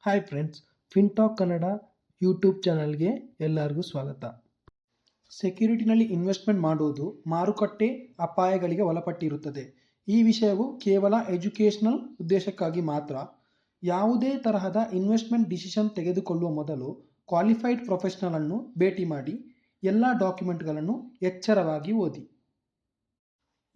Hi friends, ಫಿನ್ಟಾಕ್ Kannada YouTube ಚಾನಲ್ಗೆ ಎಲ್ಲರಿಗೂ ಸ್ವಾಗತ. ಸೆಕ್ಯೂರಿಟಿನಲ್ಲಿ ಇನ್ವೆಸ್ಟ್ಮೆಂಟ್ ಮಾಡುವುದು ಮಾರುಕಟ್ಟೆ ಅಪಾಯಗಳಿಗೆ ಒಳಪಟ್ಟಿರುತ್ತದೆ. ಈ ವಿಷಯವು ಕೇವಲ ಎಜುಕೇಷನಲ್ ಉದ್ದೇಶಕ್ಕಾಗಿ ಮಾತ್ರ. ಯಾವುದೇ ತರಹದ ಇನ್ವೆಸ್ಟ್ಮೆಂಟ್ ಡಿಸಿಷನ್ ತೆಗೆದುಕೊಳ್ಳುವ ಮೊದಲು ಕ್ವಾಲಿಫೈಡ್ ಪ್ರೊಫೆಷನಲ್ ಅನ್ನು ಭೇಟಿ ಮಾಡಿ ಎಲ್ಲ ಡಾಕ್ಯುಮೆಂಟ್ಗಳನ್ನು ಎಚ್ಚರವಾಗಿ ಓದಿ.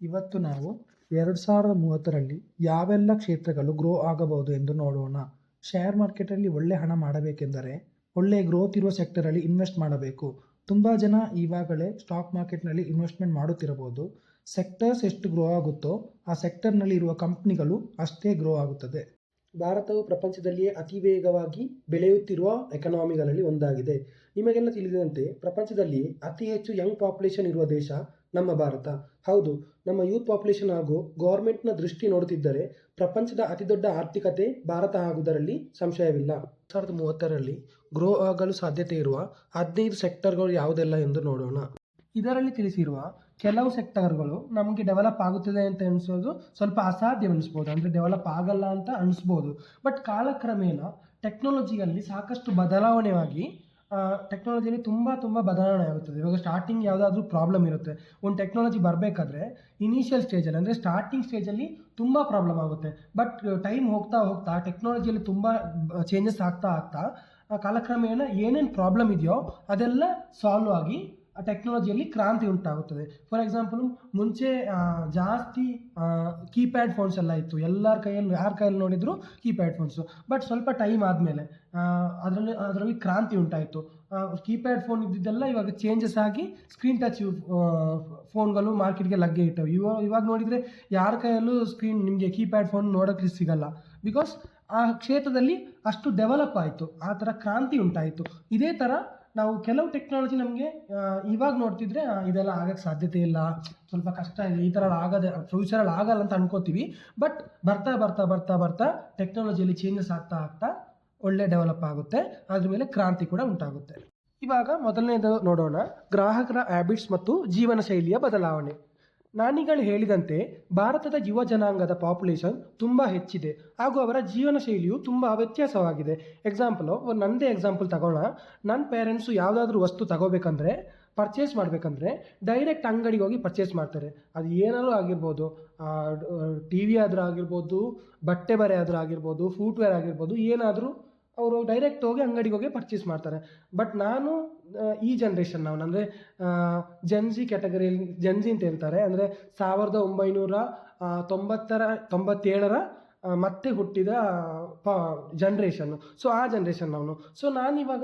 ಇವತ್ತು ನಾವು 2030ರಲ್ಲಿ ಯಾವೆಲ್ಲ ಕ್ಷೇತ್ರಗಳು ಗ್ರೋ ಆಗಬಹುದು ಎಂದು ನೋಡೋಣ. ಶೇರ್ ಮಾರ್ಕೆಟಲ್ಲಿ ಒಳ್ಳೆ ಹಣ ಮಾಡಬೇಕೆಂದರೆ ಒಳ್ಳೆ ಗ್ರೋತ್ ಇರುವ ಸೆಕ್ಟರಲ್ಲಿ ಇನ್ವೆಸ್ಟ್ ಮಾಡಬೇಕು. ತುಂಬ ಜನ ಈವಾಗಲೇ ಸ್ಟಾಕ್ ಮಾರ್ಕೆಟ್ನಲ್ಲಿ ಇನ್ವೆಸ್ಟ್ಮೆಂಟ್ ಮಾಡುತ್ತಿರಬಹುದು. ಸೆಕ್ಟರ್ಸ್ ಎಷ್ಟು ಗ್ರೋ ಆಗುತ್ತೋ ಆ ಸೆಕ್ಟರ್ನಲ್ಲಿ ಇರುವ ಕಂಪ್ನಿಗಳು ಅಷ್ಟೇ ಗ್ರೋ ಆಗುತ್ತದೆ. ಭಾರತವು ಪ್ರಪಂಚದಲ್ಲಿಯೇ ಅತಿ ವೇಗವಾಗಿ ಬೆಳೆಯುತ್ತಿರುವ ಎಕನಾಮಿಗಳಲ್ಲಿ ಒಂದಾಗಿದೆ. ನಿಮಗೆಲ್ಲ ತಿಳಿದಂತೆ ಪ್ರಪಂಚದಲ್ಲಿಯೇ ಅತಿ ಹೆಚ್ಚು ಯಂಗ್ ಪಾಪ್ಯುಲೇಷನ್ ಇರುವ ದೇಶ ನಮ್ಮ ಭಾರತ. ಹೌದು, ನಮ್ಮ ಯೂತ್ ಪಾಪ್ಯುಲೇಷನ್ ಹಾಗೂ ಗೌರ್ಮೆಂಟ್ನ ದೃಷ್ಟಿ ನೋಡುತ್ತಿದ್ದರೆ ಪ್ರಪಂಚದ ಅತಿದೊಡ್ಡ ಆರ್ಥಿಕತೆ ಭಾರತ ಆಗುವುದರಲ್ಲಿ ಸಂಶಯವಿಲ್ಲ. 2030ರಲ್ಲಿ ಗ್ರೋ ಆಗಲು ಸಾಧ್ಯತೆ ಇರುವ 15 ಸೆಕ್ಟರ್ಗಳು ಯಾವುದೆಲ್ಲ ಎಂದು ನೋಡೋಣ. ಇದರಲ್ಲಿ ತಿಳಿಸಿರುವ ಕೆಲವು ಸೆಕ್ಟರ್ಗಳು ನಮಗೆ ಡೆವಲಪ್ ಆಗುತ್ತದೆ ಅಂತ ಅನಿಸೋದು ಸ್ವಲ್ಪ ಅಸಾಧ್ಯವೆನಿಸ್ಬೋದು, ಅಂದರೆ ಡೆವಲಪ್ ಆಗಲ್ಲ ಅಂತ ಅನಿಸ್ಬೋದು. ಬಟ್ ಕಾಲಕ್ರಮೇಣ ಟೆಕ್ನಾಲಜಿಯಲ್ಲಿ ಸಾಕಷ್ಟು ಬದಲಾವಣೆಯಾಗಿ ಟೆಕ್ನಾಲಜಿಯಲ್ಲಿ ತುಂಬ ಬದಲಾವಣೆ ಆಗುತ್ತದೆ. ಇವಾಗ ಸ್ಟಾರ್ಟಿಂಗ್ ಯಾವುದಾದ್ರೂ ಪ್ರಾಬ್ಲಮ್ ಇರುತ್ತೆ. ಒಂದು ಟೆಕ್ನಾಲಜಿ ಬರಬೇಕಾದ್ರೆ ಇನಿಷಿಯಲ್ ಸ್ಟೇಜಲ್ಲಿ ಅಂದರೆ ಸ್ಟಾರ್ಟಿಂಗ್ ಸ್ಟೇಜಲ್ಲಿ ತುಂಬ ಪ್ರಾಬ್ಲಮ್ ಆಗುತ್ತೆ. ಬಟ್ ಟೈಮ್ ಹೋಗ್ತಾ ಟೆಕ್ನಾಲಜಿಯಲ್ಲಿ ತುಂಬ ಚೇಂಜಸ್ ಆಗ್ತಾ ಕಾಲಕ್ರಮೇಣ ಏನೇನು ಪ್ರಾಬ್ಲಮ್ ಇದೆಯೋ ಅದೆಲ್ಲ ಸಾಲ್ವ್ ಆಗಿ ಆ ಟೆಕ್ನಾಲಜಿಯಲ್ಲಿ ಕ್ರಾಂತಿ ಉಂಟಾಗುತ್ತದೆ. ಫಾರ್ ಎಕ್ಸಾಂಪಲ್, ಮುಂಚೆ ಜಾಸ್ತಿ ಕೀಪ್ಯಾಡ್ ಫೋನ್ಸ್ ಎಲ್ಲ ಇತ್ತು. ಯಾರ ಕೈಯಲ್ಲಿ ನೋಡಿದ್ರು ಕೀಪ್ಯಾಡ್ ಫೋನ್ಸು. ಬಟ್ ಸ್ವಲ್ಪ ಟೈಮ್ ಆದಮೇಲೆ ಅದರಲ್ಲಿ ಕ್ರಾಂತಿ ಉಂಟಾಯಿತು. ಕೀಪ್ಯಾಡ್ ಫೋನ್ ಇದ್ದಿದ್ದೆಲ್ಲ ಇವಾಗ ಚೇಂಜಸ್ ಆಗಿ ಸ್ಕ್ರೀನ್ ಟಚ್ ಫೋನ್ಗಳು ಮಾರ್ಕೆಟ್ಗೆ ಲಗ್ಗೆ ಇಟ್ಟವು. ಇವಾಗ ನೋಡಿದರೆ ಯಾರ ಕೈಯಲ್ಲೂ ನಿಮಗೆ ಕೀಪ್ಯಾಡ್ ಫೋನ್ ನೋಡೋಕ್ಕೆ ಸಿಗಲ್ಲ. ಬಿಕಾಸ್ ಆ ಕ್ಷೇತ್ರದಲ್ಲಿ ಅಷ್ಟು ಡೆವಲಪ್ ಆಯಿತು, ಆ ಥರ ಕ್ರಾಂತಿ ಉಂಟಾಯಿತು. ಇದೇ ಥರ ನಾವು ಕೆಲವು ಟೆಕ್ನಾಲಜಿ ನಮಗೆ ಇವಾಗ ನೋಡ್ತಿದ್ರೆ ಇದೆಲ್ಲ ಆಗೋಕ್ಕೆ ಸಾಧ್ಯತೆ ಇಲ್ಲ, ಸ್ವಲ್ಪ ಕಷ್ಟ ಇದೆ, ಈ ಥರ ಫ್ಯೂಚರಲ್ಲಿ ಆಗಲ್ಲ ಅಂತ ಅನ್ಕೋತೀವಿ. ಬಟ್ ಬರ್ತಾ ಟೆಕ್ನಾಲಜಿಯಲ್ಲಿ ಚೇಂಜಸ್ ಆಗ್ತಾ ಒಳ್ಳೆ ಡೆವಲಪ್ ಆಗುತ್ತೆ. ಅದ್ರ ಮೇಲೆ ಕ್ರಾಂತಿ ಕೂಡ ಉಂಟಾಗುತ್ತೆ. ಇವಾಗ ಮೊದಲನೇದು ನೋಡೋಣ, ಗ್ರಾಹಕರ ಹ್ಯಾಬಿಟ್ಸ್ ಮತ್ತು ಜೀವನ ಶೈಲಿಯ ಬದಲಾವಣೆ. ನಾನೀಗ ಹೇಳಿದಂತೆ ಭಾರತದ ಯುವ ಜನಾಂಗದ ಪಾಪ್ಯುಲೇಷನ್ ತುಂಬ ಹೆಚ್ಚಿದೆ ಹಾಗೂ ಅವರ ಜೀವನ ಶೈಲಿಯು ತುಂಬ ವ್ಯತ್ಯಾಸವಾಗಿದೆ. ನನ್ನದೇ ಎಕ್ಸಾಂಪಲ್ ತಗೋಣ. ನನ್ನ ಪೇರೆಂಟ್ಸು ಯಾವುದಾದ್ರೂ ವಸ್ತು ತಗೋಬೇಕಂದ್ರೆ, ಪರ್ಚೇಸ್ ಮಾಡಬೇಕಂದ್ರೆ ಡೈರೆಕ್ಟ್ ಅಂಗಡಿಗೆ ಹೋಗಿ ಪರ್ಚೇಸ್ ಮಾಡ್ತಾರೆ. ಅದು ಏನಾದರೂ ಆಗಿರ್ಬೋದು, ಟಿ ವಿ ಆದರೂ ಆಗಿರ್ಬೋದು, ಬಟ್ಟೆ ಬರೆ ಆದರೂ ಆಗಿರ್ಬೋದು, ಫುಟ್ವೇರ್ ಆಗಿರ್ಬೋದು, ಏನಾದರೂ ಅವರು ಡೈರೆಕ್ಟ್ ಹೋಗಿ ಅಂಗಡಿಗೆ ಹೋಗಿ ಪರ್ಚೇಸ್ ಮಾಡ್ತಾರೆ. ಬಟ್ ನಾನು ಈ ಜನ್ರೇಷನ್ ಅಂದರೆ ಜನ್ಜಿ ಕ್ಯಾಟಗರಿಯಲ್ಲಿ, ಜನ್ಜಿ ಅಂತ ಹೇಳ್ತಾರೆ, ಅಂದರೆ 1997ರ ಮತ್ತೆ ಹುಟ್ಟಿದ ಜನ್ರೇಷನ್ನು. ಸೊ ಆ ಜನ್ರೇಷನ್ ಅವನು. ಸೊ ನಾನಿವಾಗ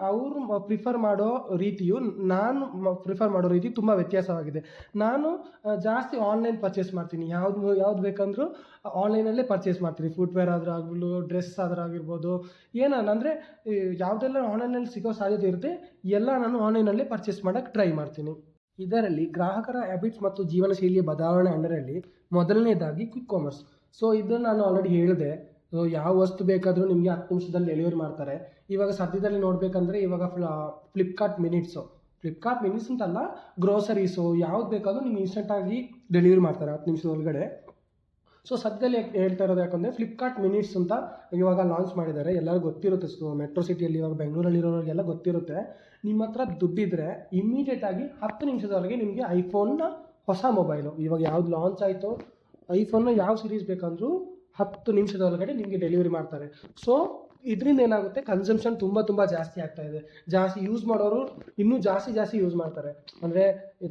ಅವರು ಪ್ರಿಫರ್ ಮಾಡೋ ರೀತಿಯು ನಾನು ಪ್ರಿಫರ್ ಮಾಡೋ ರೀತಿ ತುಂಬ ವ್ಯತ್ಯಾಸವಾಗಿದೆ. ನಾನು ಜಾಸ್ತಿ ಆನ್ಲೈನ್ ಪರ್ಚೇಸ್ ಮಾಡ್ತೀನಿ. ಯಾವ್ದು ಬೇಕಂದ್ರೂ ಆನ್ಲೈನಲ್ಲೇ ಪರ್ಚೇಸ್ ಮಾಡ್ತೀನಿ. ಫುಟ್ವೇರ್ ಆದರೂ ಆಗಿರ್ಬೋದು, ಡ್ರೆಸ್ ಆದರೂ ಆಗಿರ್ಬೋದು, ಅಂದರೆ ಯಾವುದೆಲ್ಲ ಆನ್ಲೈನಲ್ಲಿ ಸಿಗೋ ಸಾಧ್ಯತೆ ಇರುತ್ತೆ ಎಲ್ಲ ನಾನು ಆನ್ಲೈನಲ್ಲೇ ಪರ್ಚೇಸ್ ಮಾಡೋಕ್ಕೆ ಟ್ರೈ ಮಾಡ್ತೀನಿ. ಇದರಲ್ಲಿ ಗ್ರಾಹಕರ ಹ್ಯಾಬಿಟ್ಸ್ ಮತ್ತು ಜೀವನ ಶೈಲಿಯ ಬದಲಾವಣೆ ಅಂಡರಲ್ಲಿ ಮೊದಲನೇದಾಗಿ ಕ್ವಿಕ್ ಕಾಮರ್ಸ್. ಸೊ ಇದನ್ನು ನಾನು ಆಲ್ರೆಡಿ ಹೇಳಿದೆ. ಸೊ ಯಾವ ವಸ್ತು ಬೇಕಾದರೂ ನಿಮಗೆ 10 ನಿಮಿಷದಲ್ಲಿ ಡೆಲಿವರಿ ಮಾಡ್ತಾರೆ. ಇವಾಗ ಸದ್ಯದಲ್ಲಿ ನೋಡಬೇಕಂದ್ರೆ ಇವಾಗ ಫ್ಲಿಪ್ಕಾರ್ಟ್ ಮಿನಿಟ್ಸ್ ಅಂತಲ್ಲ, ಗ್ರೋಸರೀಸು ಯಾವ್ದು ಬೇಕಾದರೂ ನಿಮ್ಗೆ ಇನ್ಸ್ಟೆಂಟಾಗಿ ಡೆಲಿವರಿ ಮಾಡ್ತಾರೆ 10 ನಿಮಿಷದ ಒಳಗಡೆ. ಸೊ ಸದ್ಯದಲ್ಲಿ ಹೇಳ್ತಾ ಇರೋದು ಯಾಕಂದರೆ ಫ್ಲಿಪ್ಕಾರ್ಟ್ ಮಿನಿಟ್ಸ್ ಅಂತ ಇವಾಗ ಲಾಂಚ್ ಮಾಡಿದ್ದಾರೆ. ಎಲ್ಲರಿಗೂ ಗೊತ್ತಿರುತ್ತೆ. ಮೆಟ್ರೋ ಸಿಟಿಯಲ್ಲಿ ಇವಾಗ ಬೆಂಗಳೂರಲ್ಲಿರೋರಿಗೆಲ್ಲ ಗೊತ್ತಿರುತ್ತೆ. ನಿಮ್ಮ ಹತ್ರ ದುಡ್ಡಿದ್ರೆ ಇಮ್ಮಿಡಿಯೇಟಾಗಿ 10 ನಿಮಿಷದವರೆಗೆ ನಿಮಗೆ ಐಫೋನ್ನ ಹೊಸ ಮೊಬೈಲು, ಇವಾಗ ಯಾವ್ದು ಲಾಂಚ್ ಆಯಿತು ಐಫೋನ್ನ ಯಾವ ಸೀರೀಸ್ ಬೇಕಂದ್ರೂ 10 ನಿಮಿಷದ ಒಳಗಡೆ ನಿಮಗೆ ಡೆಲಿವರಿ ಮಾಡ್ತಾರೆ. ಸೊ ಇದರಿಂದ ಏನಾಗುತ್ತೆ, ಕನ್ಸಂಪ್ಷನ್ ತುಂಬ ಜಾಸ್ತಿ ಆಗ್ತಾ ಇದೆ. ಜಾಸ್ತಿ ಯೂಸ್ ಮಾಡೋರು ಇನ್ನೂ ಜಾಸ್ತಿ ಯೂಸ್ ಮಾಡ್ತಾರೆ. ಅಂದರೆ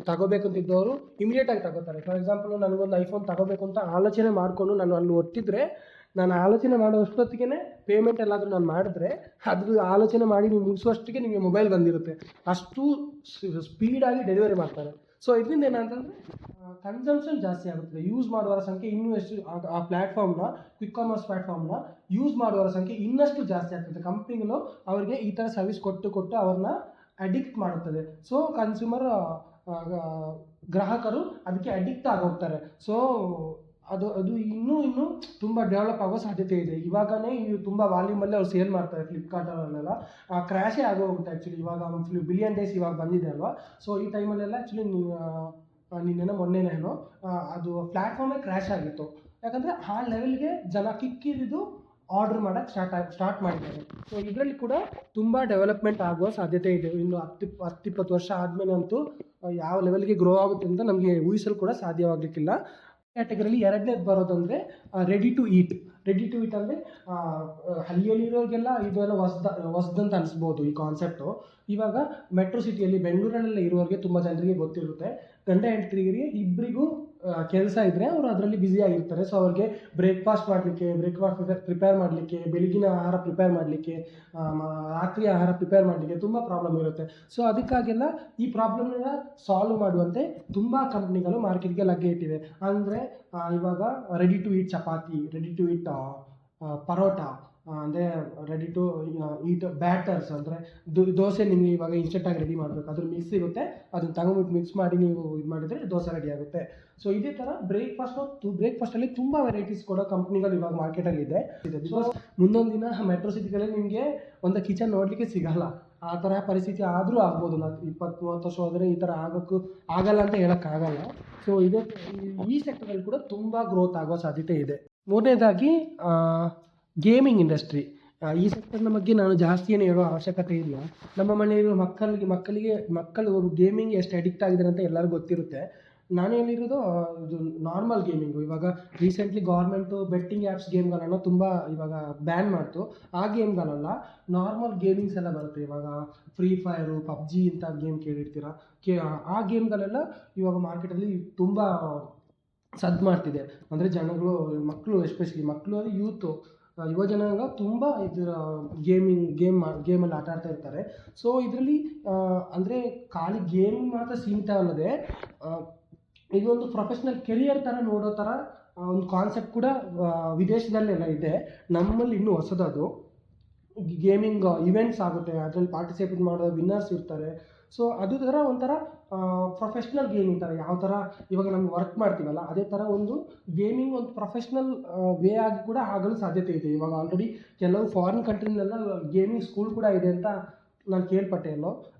ತಗೋಬೇಕಂತಿದ್ದವರು ಇಮಿಡಿಯೇಟಾಗಿ ತಗೋತಾರೆ. ಫಾರ್ ಎಕ್ಸಾಂಪಲ್, ನನಗೊಂದು ಐಫೋನ್ ತಗೋಬೇಕು ಅಂತ ಆಲೋಚನೆ ಮಾಡಿಕೊಂಡು ನಾನು ಅಲ್ಲಿ ಒಟ್ಟಿದ್ರೆ, ನಾನು ಆಲೋಚನೆ ಮಾಡೋ ಅಷ್ಟೊತ್ತಿಗೆ ಪೇಮೆಂಟ್ ಎಲ್ಲಾದರೂ ನಾನು ಮಾಡಿದ್ರೆ ಅದ್ರ ಆಲೋಚನೆ ಮಾಡಿ ನೀವು ಮುಗಿಸುವಷ್ಟಿಗೆ ನಿಮಗೆ ಮೊಬೈಲ್ ಬಂದಿರುತ್ತೆ. ಅಷ್ಟು ಸ್ಪೀಡಾಗಿ ಡೆಲಿವರಿ ಮಾಡ್ತಾರೆ. ಸೊ ಇದರಿಂದ ಏನಂತಂದರೆ ಕನ್ಸಂಪ್ಷನ್ ಜಾಸ್ತಿ ಆಗುತ್ತದೆ. ಯೂಸ್ ಮಾಡುವವರ ಸಂಖ್ಯೆ ಇನ್ನೂ ಎಷ್ಟು ಆ ಪ್ಲ್ಯಾಟ್ಫಾರ್ಮ್ನ, ಕ್ವಿಕ್ ಕಾಮರ್ಸ್ ಪ್ಲ್ಯಾಟ್ಫಾರ್ಮ್ನ ಯೂಸ್ ಮಾಡುವವರ ಸಂಖ್ಯೆ ಇನ್ನಷ್ಟು ಜಾಸ್ತಿ ಆಗ್ತದೆ. ಕಂಪ್ನಿಗಳು ಅವರಿಗೆ ಈ ಥರ ಸರ್ವಿಸ್ ಕೊಟ್ಟು ಅವ್ರನ್ನ ಅಡಿಕ್ಟ್ ಮಾಡುತ್ತದೆ. ಸೊ ಗ್ರಾಹಕರು ಅದಕ್ಕೆ ಅಡಿಕ್ಟ್ ಆಗೋಗ್ತಾರೆ. ಸೊ ಅದು ಇನ್ನೂ ತುಂಬ ಡೆವಲಪ್ ಆಗೋ ಸಾಧ್ಯತೆ ಇದೆ. ಇವಾಗಲೇ ತುಂಬ ವಾಲ್ಯೂಮಲ್ಲಿ ಅವ್ರು ಸೇಲ್ ಮಾಡ್ತಾರೆ ಫ್ಲಿಪ್ಕಾರ್ಟಲ್ಲೆಲ್ಲ. ಕ್ರ್ಯಾಶೇ ಆಗೋಗುತ್ತೆ ಆ್ಯಕ್ಚುಲಿ. ಇವಾಗ ಬಿಲಿಯನ್ ಡೇಸ್ ಇವಾಗ ಬಂದಿದೆ ಅಲ್ವಾ. ಸೊ ಈ ಟೈಮಲ್ಲೆಲ್ಲ ಆ್ಯಕ್ಚುಲಿ ಮೊನ್ನೆನೇನೋ ಅದು ಪ್ಲ್ಯಾಟ್ಫಾರ್ಮೇ ಕ್ರ್ಯಾಶ್ ಆಗಿತ್ತು. ಯಾಕಂದರೆ ಆ ಲೆವೆಲ್ಗೆ ಜನ ಕಿಕ್ಕಿರಿದು ಆರ್ಡರ್ ಮಾಡೋಕ್ಕೆ ಸ್ಟಾರ್ಟ್ ಮಾಡಿದ್ದಾರೆ. ಸೊ ಇದರಲ್ಲಿ ಕೂಡ ತುಂಬ ಡೆವಲಪ್ಮೆಂಟ್ ಆಗುವ ಸಾಧ್ಯತೆ ಇದೆ. ಇನ್ನು 10-20 ವರ್ಷ ಆದಮೇಲೆ ಅಂತೂ ಯಾವ ಲೆವೆಲ್ಗೆ ಗ್ರೋ ಆಗುತ್ತೆ ಅಂತ ನಮಗೆ ಊಹಿಸಲು ಕೂಡ ಸಾಧ್ಯವಾಗಲಿಕ್ಕಿಲ್ಲ. ಕ್ಯಾಟಗರಿಯಲ್ಲಿ ಎರಡನೇದು ಬರೋದಂದರೆ ರೆಡಿ ಟು ಈಟ್ ಅಂದರೆ ಹಳ್ಳಿಯಲ್ಲಿರೋರಿಗೆಲ್ಲ ಇದೆಲ್ಲ ಹೊಸ್ದಂತ ಅನಿಸ್ಬೋದು ಈ ಕಾನ್ಸೆಪ್ಟು. ಇವಾಗ ಮೆಟ್ರೋ ಸಿಟಿಯಲ್ಲಿ ಬೆಂಗಳೂರಲ್ಲೆಲ್ಲ ಇರೋರಿಗೆ ತುಂಬ ಜನರಿಗೆ ಗೊತ್ತಿರುತ್ತೆ. ಗಂಡ ಹೆಂಡತಿರಿಗೆ ಇಬ್ಬರಿಗೂ ಕೆಲಸ ಇದ್ದರೆ ಅವರು ಅದರಲ್ಲಿ ಬ್ಯುಸಿಯಾಗಿರ್ತಾರೆ. ಸೊ ಅವ್ರಿಗೆ ಬ್ರೇಕ್ಫಾಸ್ಟ್ ಪ್ರಿಪೇರ್ ಮಾಡಲಿಕ್ಕೆ, ಬೆಳಗಿನ ಆಹಾರ ಪ್ರಿಪೇರ್ ಮಾಡಲಿಕ್ಕೆ, ರಾತ್ರಿ ಆಹಾರ ಪ್ರಿಪೇರ್ ಮಾಡಲಿಕ್ಕೆ ತುಂಬ ಪ್ರಾಬ್ಲಮ್ ಇರುತ್ತೆ. ಸೊ ಅದಕ್ಕಾಗೆಲ್ಲ ಈ ಪ್ರಾಬ್ಲಮ್ನ ಸಾಲ್ವ್ ಮಾಡುವಂತೆ ತುಂಬ ಕಂಪ್ನಿಗಳು ಮಾರ್ಕೆಟ್ಗೆ ಲಗ್ಗೆ ಇಟ್ಟಿವೆ. ಅಂದರೆ ಇವಾಗ ready to eat chapati, ready to eat parotta, ಅಂದರೆ ರೆಡಿ ಟು ಈಟ್ ಬ್ಯಾಟರ್ಸ್, ಅಂದರೆ ದೋಸೆ ನಿಮಗೆ ಇವಾಗ ಇನ್ಸ್ಟೆಂಟಾಗಿ ರೆಡಿ ಮಾಡಬೇಕು, ಅದ್ರ ಮಿಕ್ಸ್ ಇರುತ್ತೆ, ಅದನ್ನು ತಗೊಂಬಿಟ್ಟು ಮಿಕ್ಸ್ ಮಾಡಿ ನೀವು ಇದು ಮಾಡಿದರೆ ದೋಸೆ ರೆಡಿ ಆಗುತ್ತೆ. ಸೊ ಇದೇ ಥರ ಬ್ರೇಕ್ಫಾಸ್ಟಲ್ಲಿ ತುಂಬ ವೆರೈಟೀಸ್ ಕೊಡೋ ಕಂಪ್ನಿಗಳು ಇವಾಗ ಮಾರ್ಕೆಟಲ್ಲಿ ಇದೆ. ಬಿಕಾಸ್ ಮುಂದೊಂದು ದಿನ ಮೆಟ್ರೋ ಸಿಟಿಗಳಲ್ಲಿ ನಿಮಗೆ ಒಂದು ಕಿಚನ್ ನೋಡಲಿಕ್ಕೆ ಸಿಗಲ್ಲ. ಆ ಥರ ಪರಿಸ್ಥಿತಿ ಆದರೂ ಆಗ್ಬೋದು. 20-30 ವರ್ಷ ಹೋದರೆ ಈ ಥರ ಆಗಲ್ಲ ಅಂತ ಹೇಳೋಕ್ಕಾಗಲ್ಲ. ಸೊ ಈ ಸೆಕ್ಟರಲ್ಲಿ ಕೂಡ ತುಂಬ ಗ್ರೋತ್ ಆಗೋ ಸಾಧ್ಯತೆ ಇದೆ. ಮೂರನೇದಾಗಿ ಗೇಮಿಂಗ್ ಇಂಡಸ್ಟ್ರಿ. ಈ ಸೆಕ್ಟರ್ನ ಬಗ್ಗೆ ನಾನು ಜಾಸ್ತಿ ಏನು ಹೇಳೋ ಅವಶ್ಯಕತೆ ಇಲ್ಲ. ನಮ್ಮ ಮನೆಯಲ್ಲಿರೋ ಮಕ್ಕಳು ಗೇಮಿಂಗ್ ಎಷ್ಟು ಅಡಿಕ್ಟ್ ಆಗಿದ್ದಾರೆ ಅಂತ ಎಲ್ಲರಿಗೂ ಗೊತ್ತಿರುತ್ತೆ. ನಾನು ಹೇಳಿರೋದು ಇದು ನಾರ್ಮಲ್ ಗೇಮಿಂಗು. ಇವಾಗ ರೀಸೆಂಟ್ಲಿ ಗೌರ್ಮೆಂಟು ಬೆಟ್ಟಿಂಗ್ ಆ್ಯಪ್ಸ್ ಗೇಮ್ಗಳನ್ನು ತುಂಬ ಇವಾಗ ಬ್ಯಾನ್ ಮಾಡ್ತು. ಆ ಗೇಮ್ಗಳಲ್ಲ, ನಾರ್ಮಲ್ ಗೇಮಿಂಗ್ಸ್ ಎಲ್ಲ ಬರುತ್ತೆ. ಇವಾಗ ಫ್ರೀ ಫೈರು, ಪಬ್ಜಿ ಇಂಥ ಗೇಮ್ ಕೇಳಿರ್ತೀರ. ಆ ಗೇಮ್ಗಳೆಲ್ಲ ಇವಾಗ ಮಾರ್ಕೆಟಲ್ಲಿ ತುಂಬ ಸದ್ದು ಮಾಡ್ತಿದೆ. ಅಂದರೆ ಜನಗಳು, ಮಕ್ಕಳು, ಎಸ್ಪೆಷಲಿ ಮಕ್ಕಳು ಅಂದರೆ ಯೂತು, ಯುವ ಜನಾಂಗ ತುಂಬ ಇದರ ಗೇಮಲ್ಲಿ ಆಟ ಆಡ್ತಾ ಇರ್ತಾರೆ. ಸೊ ಇದರಲ್ಲಿ ಅಂದರೆ ಖಾಲಿ ಗೇಮಿಂಗ್ ಮಾತ್ರ ಸೀಮಿತ ಅಲ್ಲದೆ ಇದೊಂದು ಪ್ರೊಫೆಷ್ನಲ್ ಕೆರಿಯರ್ ಥರ ನೋಡೋ ಥರ ಒಂದು ಕಾನ್ಸೆಪ್ಟ್ ಕೂಡ ವಿದೇಶದಲ್ಲೆಲ್ಲ ಇದೆ. ನಮ್ಮಲ್ಲಿ ಇನ್ನೂ ಹೊಸದದು. ಗೇಮಿಂಗ್ ಇವೆಂಟ್ಸ್ ಆಗುತ್ತೆ, ಅದರಲ್ಲಿ ಪಾರ್ಟಿಸಿಪೇಟ್ ಮಾಡೋ ವಿನ್ನರ್ಸ್ ಇರ್ತಾರೆ. ಸೊ ಅದು ಥರ ಒಂಥರ ಪ್ರೊಫೆಷ್ನಲ್ ಗೇಮಿಂಗ್ ಥರ, ಯಾವ ಥರ ಇವಾಗ ನಮ್ಗೆ ವರ್ಕ್ ಮಾಡ್ತೀವಲ್ಲ ಅದೇ ಥರ ಒಂದು ಗೇಮಿಂಗ್ ಒಂದು ಪ್ರೊಫೆಷ್ನಲ್ ವೇ ಆಗಿ ಕೂಡ ಆಗಲು ಸಾಧ್ಯತೆ ಇದೆ. ಇವಾಗ ಆಲ್ರೆಡಿ ಕೆಲವು ಫಾರಿನ್ ಕಂಟ್ರಿನೆಲ್ಲ ಗೇಮಿಂಗ್ ಸ್ಕೂಲ್ ಕೂಡ ಇದೆ ಅಂತ ನಾನು ಕೇಳ್ಪಟ್ಟೆ,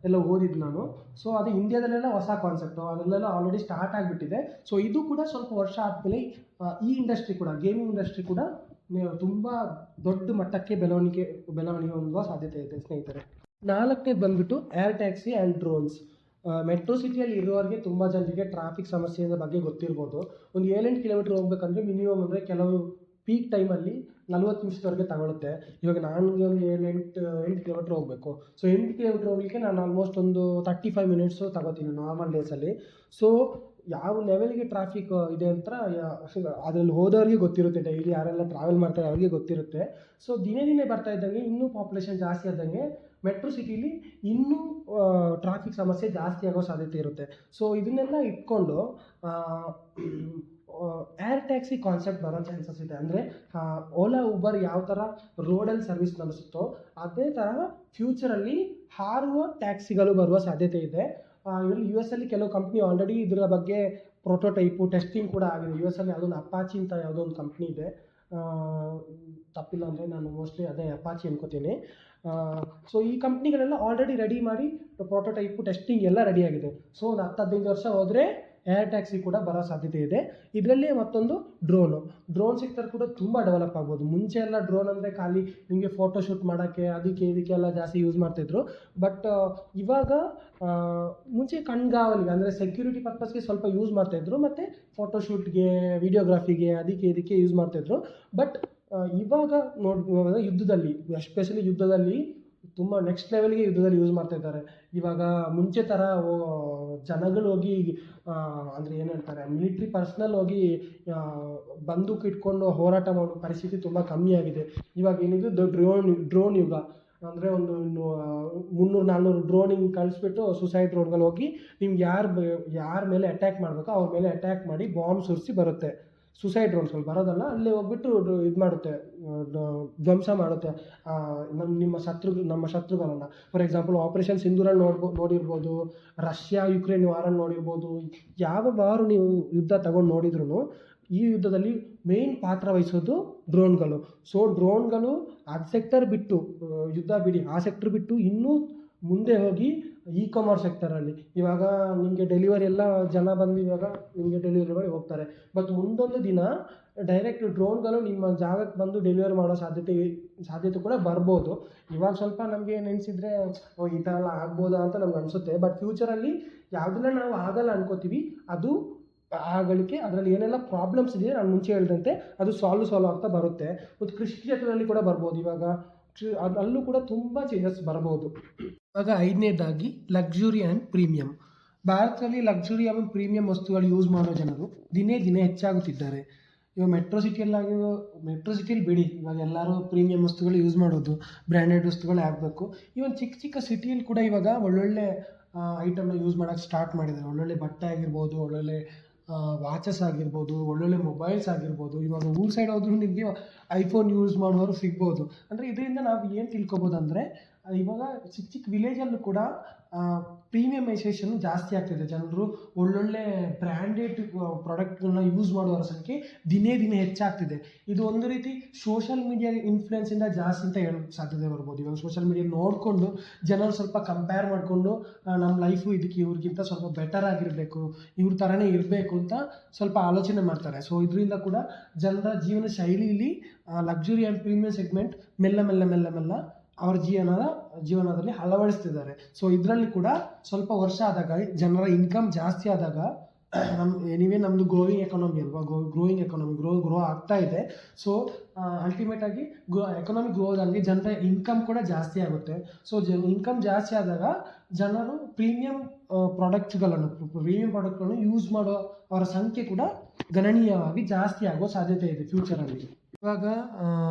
ಎಲ್ಲ ಓದಿದ್ದು ನಾನು. ಸೊ ಅದು ಇಂಡಿಯಾದಲ್ಲೆಲ್ಲ ಹೊಸ ಕಾನ್ಸೆಪ್ಟು, ಅದರಲ್ಲೆಲ್ಲ ಆಲ್ರೆಡಿ ಸ್ಟಾರ್ಟ್ ಆಗಿಬಿಟ್ಟಿದೆ. ಸೊ ಇದು ಕೂಡ ಸ್ವಲ್ಪ ವರ್ಷ ಆದಮೇಲೆ ಈ ಇಂಡಸ್ಟ್ರಿ ಕೂಡ, ಗೇಮಿಂಗ್ ಇಂಡಸ್ಟ್ರಿ ಕೂಡ ತುಂಬ ದೊಡ್ಡ ಮಟ್ಟಕ್ಕೆ ಬೆಳವಣಿಗೆ ಹೊಂದುವ ಸಾಧ್ಯತೆ ಇದೆ ಸ್ನೇಹಿತರೆ. ನಾಲ್ಕನೇದು ಬಂದುಬಿಟ್ಟು air taxi and drones. Metro ಸಿಟಿಯಲ್ಲಿ ಇರೋರಿಗೆ ತುಂಬ ಜನರಿಗೆ ಟ್ರಾಫಿಕ್ ಸಮಸ್ಯೆಯ ಬಗ್ಗೆ ಗೊತ್ತಿರ್ಬೋದು. ಒಂದು 7-8 ಕಿಲೋಮೀಟ್ರ್ ಹೋಗ್ಬೇಕಂದ್ರೆ ಮಿನಿಮಮ್ ಅಂದರೆ ಕೆಲವು ಪೀಕ್ ಟೈಮಲ್ಲಿ 40 ನಿಮಿಷದವರೆಗೆ ತಗೊಳುತ್ತೆ. ಇವಾಗ ನನಗೆ ಒಂದು 8 ಕಿಲೋಮೀಟ್ರ್ ಹೋಗಬೇಕು. ಸೊ 8 ಕಿಲೋಮೀಟ್ರ್ ಹೋಗಲಿಕ್ಕೆ ನಾನು ಆಲ್ಮೋಸ್ಟ್ ಒಂದು 35 ಮಿನಿಟ್ಸು ತಗೋತೀನಿ ನಾರ್ಮಲ್ ಡೇಸಲ್ಲಿ. ಸೊ ಯಾವ ಲೆವೆಲ್ಗೆ ಟ್ರಾಫಿಕ್ ಇದೆ ಅಂತ ಅದರಲ್ಲಿ ಹೋದವ್ರಿಗೆ ಗೊತ್ತಿರುತ್ತೆ. ಡೈಲಿ ಯಾರೆಲ್ಲ ಟ್ರಾವೆಲ್ ಮಾಡ್ತಾರೆ ಅವ್ರಿಗೆ ಗೊತ್ತಿರುತ್ತೆ. ಸೊ ದಿನೇ ಬರ್ತಾ ಇದ್ದಂಗೆ, ಇನ್ನೂ ಪಾಪ್ಯುಲೇಷನ್ ಜಾಸ್ತಿ ಆದಂಗೆ ಮೆಟ್ರೋ ಸಿಟಿಲಿ ಇನ್ನೂ ಟ್ರಾಫಿಕ್ ಸಮಸ್ಯೆ ಜಾಸ್ತಿ ಆಗೋ ಸಾಧ್ಯತೆ ಇರುತ್ತೆ. ಸೊ ಇದನ್ನೆಲ್ಲ ಇಟ್ಕೊಂಡು ಏರ್ ಟ್ಯಾಕ್ಸಿ ಕಾನ್ಸೆಪ್ಟ್ ಬರೋ ಚಾನ್ಸಸ್ ಇದೆ. ಅಂದರೆ ಓಲಾ, ಊಬರ್ ಯಾವ ಥರ ರೋಡಲ್ಲಿ ಸರ್ವಿಸ್ ನಡೆಸುತ್ತೋ ಅದೇ ಥರ ಫ್ಯೂಚರಲ್ಲಿ ಹಾರುವ ಟ್ಯಾಕ್ಸಿಗಳು ಬರುವ ಸಾಧ್ಯತೆ ಇದೆ. ಇದರಲ್ಲಿ US ಅಲ್ಲಿ ಕೆಲವು ಕಂಪ್ನಿ ಆಲ್ರೆಡಿ ಇದರ ಬಗ್ಗೆ ಪ್ರೋಟೋಟೈಪು ಟೆಸ್ಟಿಂಗ್ ಕೂಡ ಆಗಿದೆ. US ಅಲ್ಲಿ ಯಾವುದೊಂದು ಅಪಾಚಿ ಅಂತ ಯಾವುದೋ ಒಂದು ಕಂಪ್ನಿ ಇದೆ, ತಪ್ಪಿಲ್ಲ ಅಂದರೆ ನಾನು ಮೋಸ್ಟ್ಲಿ ಅದೇ ಅಪಾಚಿ ಅನ್ಕೋತೀನಿ. ಸೊ ಈ ಕಂಪ್ನಿಗಳೆಲ್ಲ ಆಲ್ರೆಡಿ ರೆಡಿ ಮಾಡಿ ಪ್ರೋಟೋಟೈಪು ಟೆಸ್ಟಿಂಗ್ ಎಲ್ಲ ರೆಡಿಯಾಗಿದೆ. ಸೊ ಒಂದು 10-15 ವರ್ಷ ಹೋದರೆ ಏರ್ ಟ್ಯಾಕ್ಸಿ ಕೂಡ ಬರೋ ಸಾಧ್ಯತೆ ಇದೆ. ಇದರಲ್ಲೇ ಮತ್ತೊಂದು ಡ್ರೋನ್ ಸೆಕ್ಟರ್ ಕೂಡ ತುಂಬ ಡೆವಲಪ್ ಆಗ್ಬೋದು. ಮುಂಚೆ ಎಲ್ಲ ಡ್ರೋನ್ ಅಂದರೆ ಖಾಲಿ ನಿಮಗೆ ಫೋಟೋಶೂಟ್ ಮಾಡೋಕ್ಕೆ ಇದಕ್ಕೆಲ್ಲ ಜಾಸ್ತಿ ಯೂಸ್ ಮಾಡ್ತಾಯಿದ್ರು. ಬಟ್ ಇವಾಗ ಮುಂಚೆ ಕಣ್ಗಾವಲಿಗೆ ಅಂದರೆ ಸೆಕ್ಯೂರಿಟಿ ಪರ್ಪಸ್ಗೆ ಸ್ವಲ್ಪ ಯೂಸ್ ಮಾಡ್ತಾಯಿದ್ರು, ಮತ್ತು ಫೋಟೋಶೂಟ್ಗೆ, ವಿಡಿಯೋಗ್ರಾಫಿಗೆ ಇದಕ್ಕೆ ಯೂಸ್ ಮಾಡ್ತಾಯಿದ್ರು. ಬಟ್ ಇವಾಗ ಯುದ್ಧದಲ್ಲಿ, ಎಸ್ಪೆಷಲಿ ಯುದ್ಧದಲ್ಲಿ ತುಂಬ ನೆಕ್ಸ್ಟ್ ಲೆವೆಲ್ಗೆ ಯೂಸ್ ಮಾಡ್ತಾ ಇದ್ದಾರೆ. ಇವಾಗ ಮುಂಚೆ ಥರ ಜನಗಳು ಹೋಗಿ ಅಂದರೆ ಏನು ಹೇಳ್ತಾರೆ, ಮಿಲಿಟ್ರಿ ಪರ್ಸ್ನಲ್ ಹೋಗಿ ಬಂದೂಕು ಇಟ್ಕೊಂಡು ಹೋರಾಟ ಮಾಡೋ ಪರಿಸ್ಥಿತಿ ತುಂಬ ಕಮ್ಮಿ ಆಗಿದೆ. ಇವಾಗ ಏನಿದು ಡ್ರೋನ್ ಯುಗ. ಅಂದರೆ ಒಂದು 300-400 ಡ್ರೋನಿಂಗ್ ಕಳಿಸ್ಬಿಟ್ಟು ಸುಸೈಡ್ ಡ್ರೋನ್ಗಳು ಹೋಗಿ ನಿಮ್ಗೆ ಯಾರ ಮೇಲೆ ಅಟ್ಯಾಕ್ ಮಾಡಬೇಕೋ ಅವ್ರ ಮೇಲೆ ಅಟ್ಯಾಕ್ ಮಾಡಿ ಬಾಂಬ್ ಸುರಿಸಿ ಬರುತ್ತೆ. ಸುಸೈಡ್ ಡ್ರೋನ್ಸ್ಗಳು ಬರೋದಲ್ಲ, ಅಲ್ಲೇ ಹೋಗ್ಬಿಟ್ಟು ಇದು ಮಾಡುತ್ತೆ, ಧ್ವಂಸ ಮಾಡುತ್ತೆ ನಮ್ಮ ಶತ್ರುಗಳನ್ನು. ಫಾರ್ ಎಕ್ಸಾಂಪಲ್ ಆಪರೇಷನ್ ಸಿಂಧೂರಲ್ಲಿ ನೋಡಿರ್ಬೋದು, ರಷ್ಯಾ ಯುಕ್ರೇನ್ ವಾರಲ್ಲಿ ನೋಡಿರ್ಬೋದು. ಯಾವ ವಾರು ನೀವು ಯುದ್ಧ ತಗೊಂಡು ನೋಡಿದ್ರು ಈ ಯುದ್ಧದಲ್ಲಿ ಮೇಯ್ನ್ ಪಾತ್ರ ವಹಿಸೋದು ಡ್ರೋನ್ಗಳು. ಸೊ ಡ್ರೋನ್ಗಳು ಆ ಸೆಕ್ಟರ್ ಬಿಟ್ಟು, ಯುದ್ಧ ಬಿಡಿ, ಆ ಸೆಕ್ಟರ್ ಬಿಟ್ಟು ಇನ್ನೂ ಮುಂದೆ ಹೋಗಿ ಕಾಮರ್ಸ್ ಸೆಕ್ಟರಲ್ಲಿ ಇವಾಗ ನಿಮಗೆ ಡೆಲಿವರಿ ಎಲ್ಲ ಜನ ಬಂದು ಇವಾಗ ನಿಮಗೆ ಡೆಲಿವರಿ ಮಾಡಿ ಹೋಗ್ತಾರೆ. ಬಟ್ ಮುಂದೊಂದು ದಿನ ಡೈರೆಕ್ಟ್ ಡ್ರೋನ್ಗಳು ನಿಮ್ಮ ಜಾಗಕ್ಕೆ ಬಂದು ಡೆಲಿವರಿ ಮಾಡೋ ಸಾಧ್ಯತೆ ಕೂಡ ಬರ್ಬೋದು. ಇವಾಗ ಸ್ವಲ್ಪ ನಮಗೆ ನೆನೆಸಿದ್ರೆ ಈ ಥರ ಎಲ್ಲ ಆಗ್ಬೋದಾ ಅಂತ ನಮ್ಗೆ ಅನಿಸುತ್ತೆ. ಬಟ್ ಫ್ಯೂಚರಲ್ಲಿ ಯಾವುದನ್ನ ನಾವು ಆಗಲ್ಲ ಅನ್ಕೋತೀವಿ ಅದು ಆಗಲಿಕ್ಕೆ ಅದರಲ್ಲಿ ಏನೆಲ್ಲ ಪ್ರಾಬ್ಲಮ್ಸ್ ಇದೆ ನಾನು ಮುಂಚೆ ಹೇಳಿದಂತೆ ಅದು ಸಾಲ್ವ್ ಆಗ್ತಾ ಬರುತ್ತೆ. ಮತ್ತು ಕೃಷಿ ಕ್ಷೇತ್ರದಲ್ಲಿ ಕೂಡ ಬರ್ಬೋದು. ಇವಾಗ ಅಲ್ಲೂ ಕೂಡ ತುಂಬ ಚೇಂಜಸ್ ಬರ್ಬೋದು. ಇವಾಗ 5ನೇದಾಗಿ ಲಕ್ಸುರಿ ಆ್ಯಂಡ್ ಪ್ರೀಮಿಯಂ. ಭಾರತದಲ್ಲಿ ಲಕ್ಸುರಿ ಹಾಗೂ ಪ್ರೀಮಿಯಂ ವಸ್ತುಗಳು ಯೂಸ್ ಮಾಡೋ ಜನರು ದಿನೇ ದಿನೇ ಹೆಚ್ಚಾಗುತ್ತಿದ್ದಾರೆ. ಇವಾಗ ಮೆಟ್ರೋ ಸಿಟಿಯಲ್ಲಿ ಬಿಡಿ, ಇವಾಗ ಎಲ್ಲರೂ ಪ್ರೀಮಿಯಂ ವಸ್ತುಗಳು ಯೂಸ್ ಮಾಡೋದು, ಬ್ರ್ಯಾಂಡೆಡ್ ವಸ್ತುಗಳೇ ಆಗಬೇಕು. ಇವನ್ ಚಿಕ್ಕ ಚಿಕ್ಕ ಸಿಟಿಯಲ್ಲಿ ಕೂಡ ಇವಾಗ ಒಳ್ಳೊಳ್ಳೆ ಐಟಮ್ನ ಯೂಸ್ ಮಾಡೋಕ್ಕೆ ಸ್ಟಾರ್ಟ್ ಮಾಡಿದ್ದಾರೆ. ಒಳ್ಳೊಳ್ಳೆ ಬಟ್ಟೆ ಆಗಿರ್ಬೋದು, ಒಳ್ಳೊಳ್ಳೆ ವಾಚಸ್ ಆಗಿರ್ಬೋದು, ಒಳ್ಳೊಳ್ಳೆ ಮೊಬೈಲ್ಸ್ ಆಗಿರ್ಬೋದು. ಇವಾಗ ಊರ್ ಸೈಡ್ ಹೋದ್ರೂ ನಿಮಗೆ ಐಫೋನ್ ಯೂಸ್ ಮಾಡುವವರು ಸಿಗ್ಬೋದು. ಅಂದರೆ ಇದರಿಂದ ನಾವು ಏನು ತಿಳ್ಕೊಬೋದು ಅಂದರೆ, ಇವಾಗ ಚಿಕ್ಕ ಚಿಕ್ಕ ವಿಲೇಜಲ್ಲೂ ಕೂಡ ಪ್ರೀಮಿಯಮೈಸೇಷನ್ ಜಾಸ್ತಿ ಆಗ್ತಿದೆ. ಜನರು ಒಳ್ಳೊಳ್ಳೆ ಬ್ರ್ಯಾಂಡೆಡ್ ಪ್ರಾಡಕ್ಟ್ಗಳನ್ನ ಯೂಸ್ ಮಾಡುವವರ ಸಂಖ್ಯೆ ದಿನೇ ದಿನೇ ಹೆಚ್ಚಾಗ್ತಿದೆ. ಇದು ಒಂದು ರೀತಿ ಸೋಷಲ್ ಮೀಡಿಯಾ ಇನ್ಫ್ಲುಯೆನ್ಸಿಂದ ಜಾಸ್ತಿ ಅಂತ ಹೇಳೋಕ್ಕೆ ಸಾಧ್ಯತೆ ಬರ್ಬೋದು. ಇವಾಗ ಸೋಷಲ್ ಮೀಡಿಯಾ ನೋಡಿಕೊಂಡು ಜನರು ಸ್ವಲ್ಪ ಕಂಪೇರ್ ಮಾಡಿಕೊಂಡು ನಮ್ಮ ಲೈಫು ಇವ್ರಿಗಿಂತ ಸ್ವಲ್ಪ ಬೆಟರ್ ಆಗಿರಬೇಕು, ಇವ್ರ ಥರನೇ ಇರಬೇಕು ಅಂತ ಸ್ವಲ್ಪ ಆಲೋಚನೆ ಮಾಡ್ತಾರೆ. ಸೊ ಇದರಿಂದ ಕೂಡ ಜನರ ಜೀವನ ಶೈಲಿಯಲ್ಲಿ ಲಕ್ಸುರಿ ಆ್ಯಂಡ್ ಪ್ರೀಮಿಯಂ ಸೆಗ್ಮೆಂಟ್ ಮೆಲ್ಲ ಅವರ ಜೀವನದಲ್ಲಿ ಅಳವಡಿಸ್ತಿದ್ದಾರೆ. ಸೊ ಇದರಲ್ಲಿ ಕೂಡ ಸ್ವಲ್ಪ ವರ್ಷ ಆದಾಗ ಜನರ ಇನ್ಕಮ್ ಜಾಸ್ತಿ ಆದಾಗ ನಮ್ಮದು ಗ್ರೋಯಿಂಗ್ ಎಕಾನಮಿ ಅಲ್ವಾ, ಗ್ರೋಯಿಂಗ್ ಎಕಾನಮಿ ಗ್ರೋ ಆಗ್ತಾ ಇದೆ. ಸೊ ಅಲ್ಟಿಮೇಟಾಗಿ ಎಕಾನಮಿ ಗ್ರೋ ಆದಂಗೆ ಜನರ ಇನ್ಕಮ್ ಕೂಡ ಜಾಸ್ತಿ ಆಗುತ್ತೆ. ಸೊ ಇನ್ಕಮ್ ಜಾಸ್ತಿ ಆದಾಗ ಜನರು ಪ್ರೀಮಿಯಂ ಪ್ರಾಡಕ್ಟ್ಗಳನ್ನು ಯೂಸ್ ಮಾಡೋ ಅವರ ಸಂಖ್ಯೆ ಕೂಡ ಗಣನೀಯವಾಗಿ ಜಾಸ್ತಿ ಆಗೋ ಸಾಧ್ಯತೆ ಇದೆ ಫ್ಯೂಚರಲ್ಲಿ. ಇವಾಗ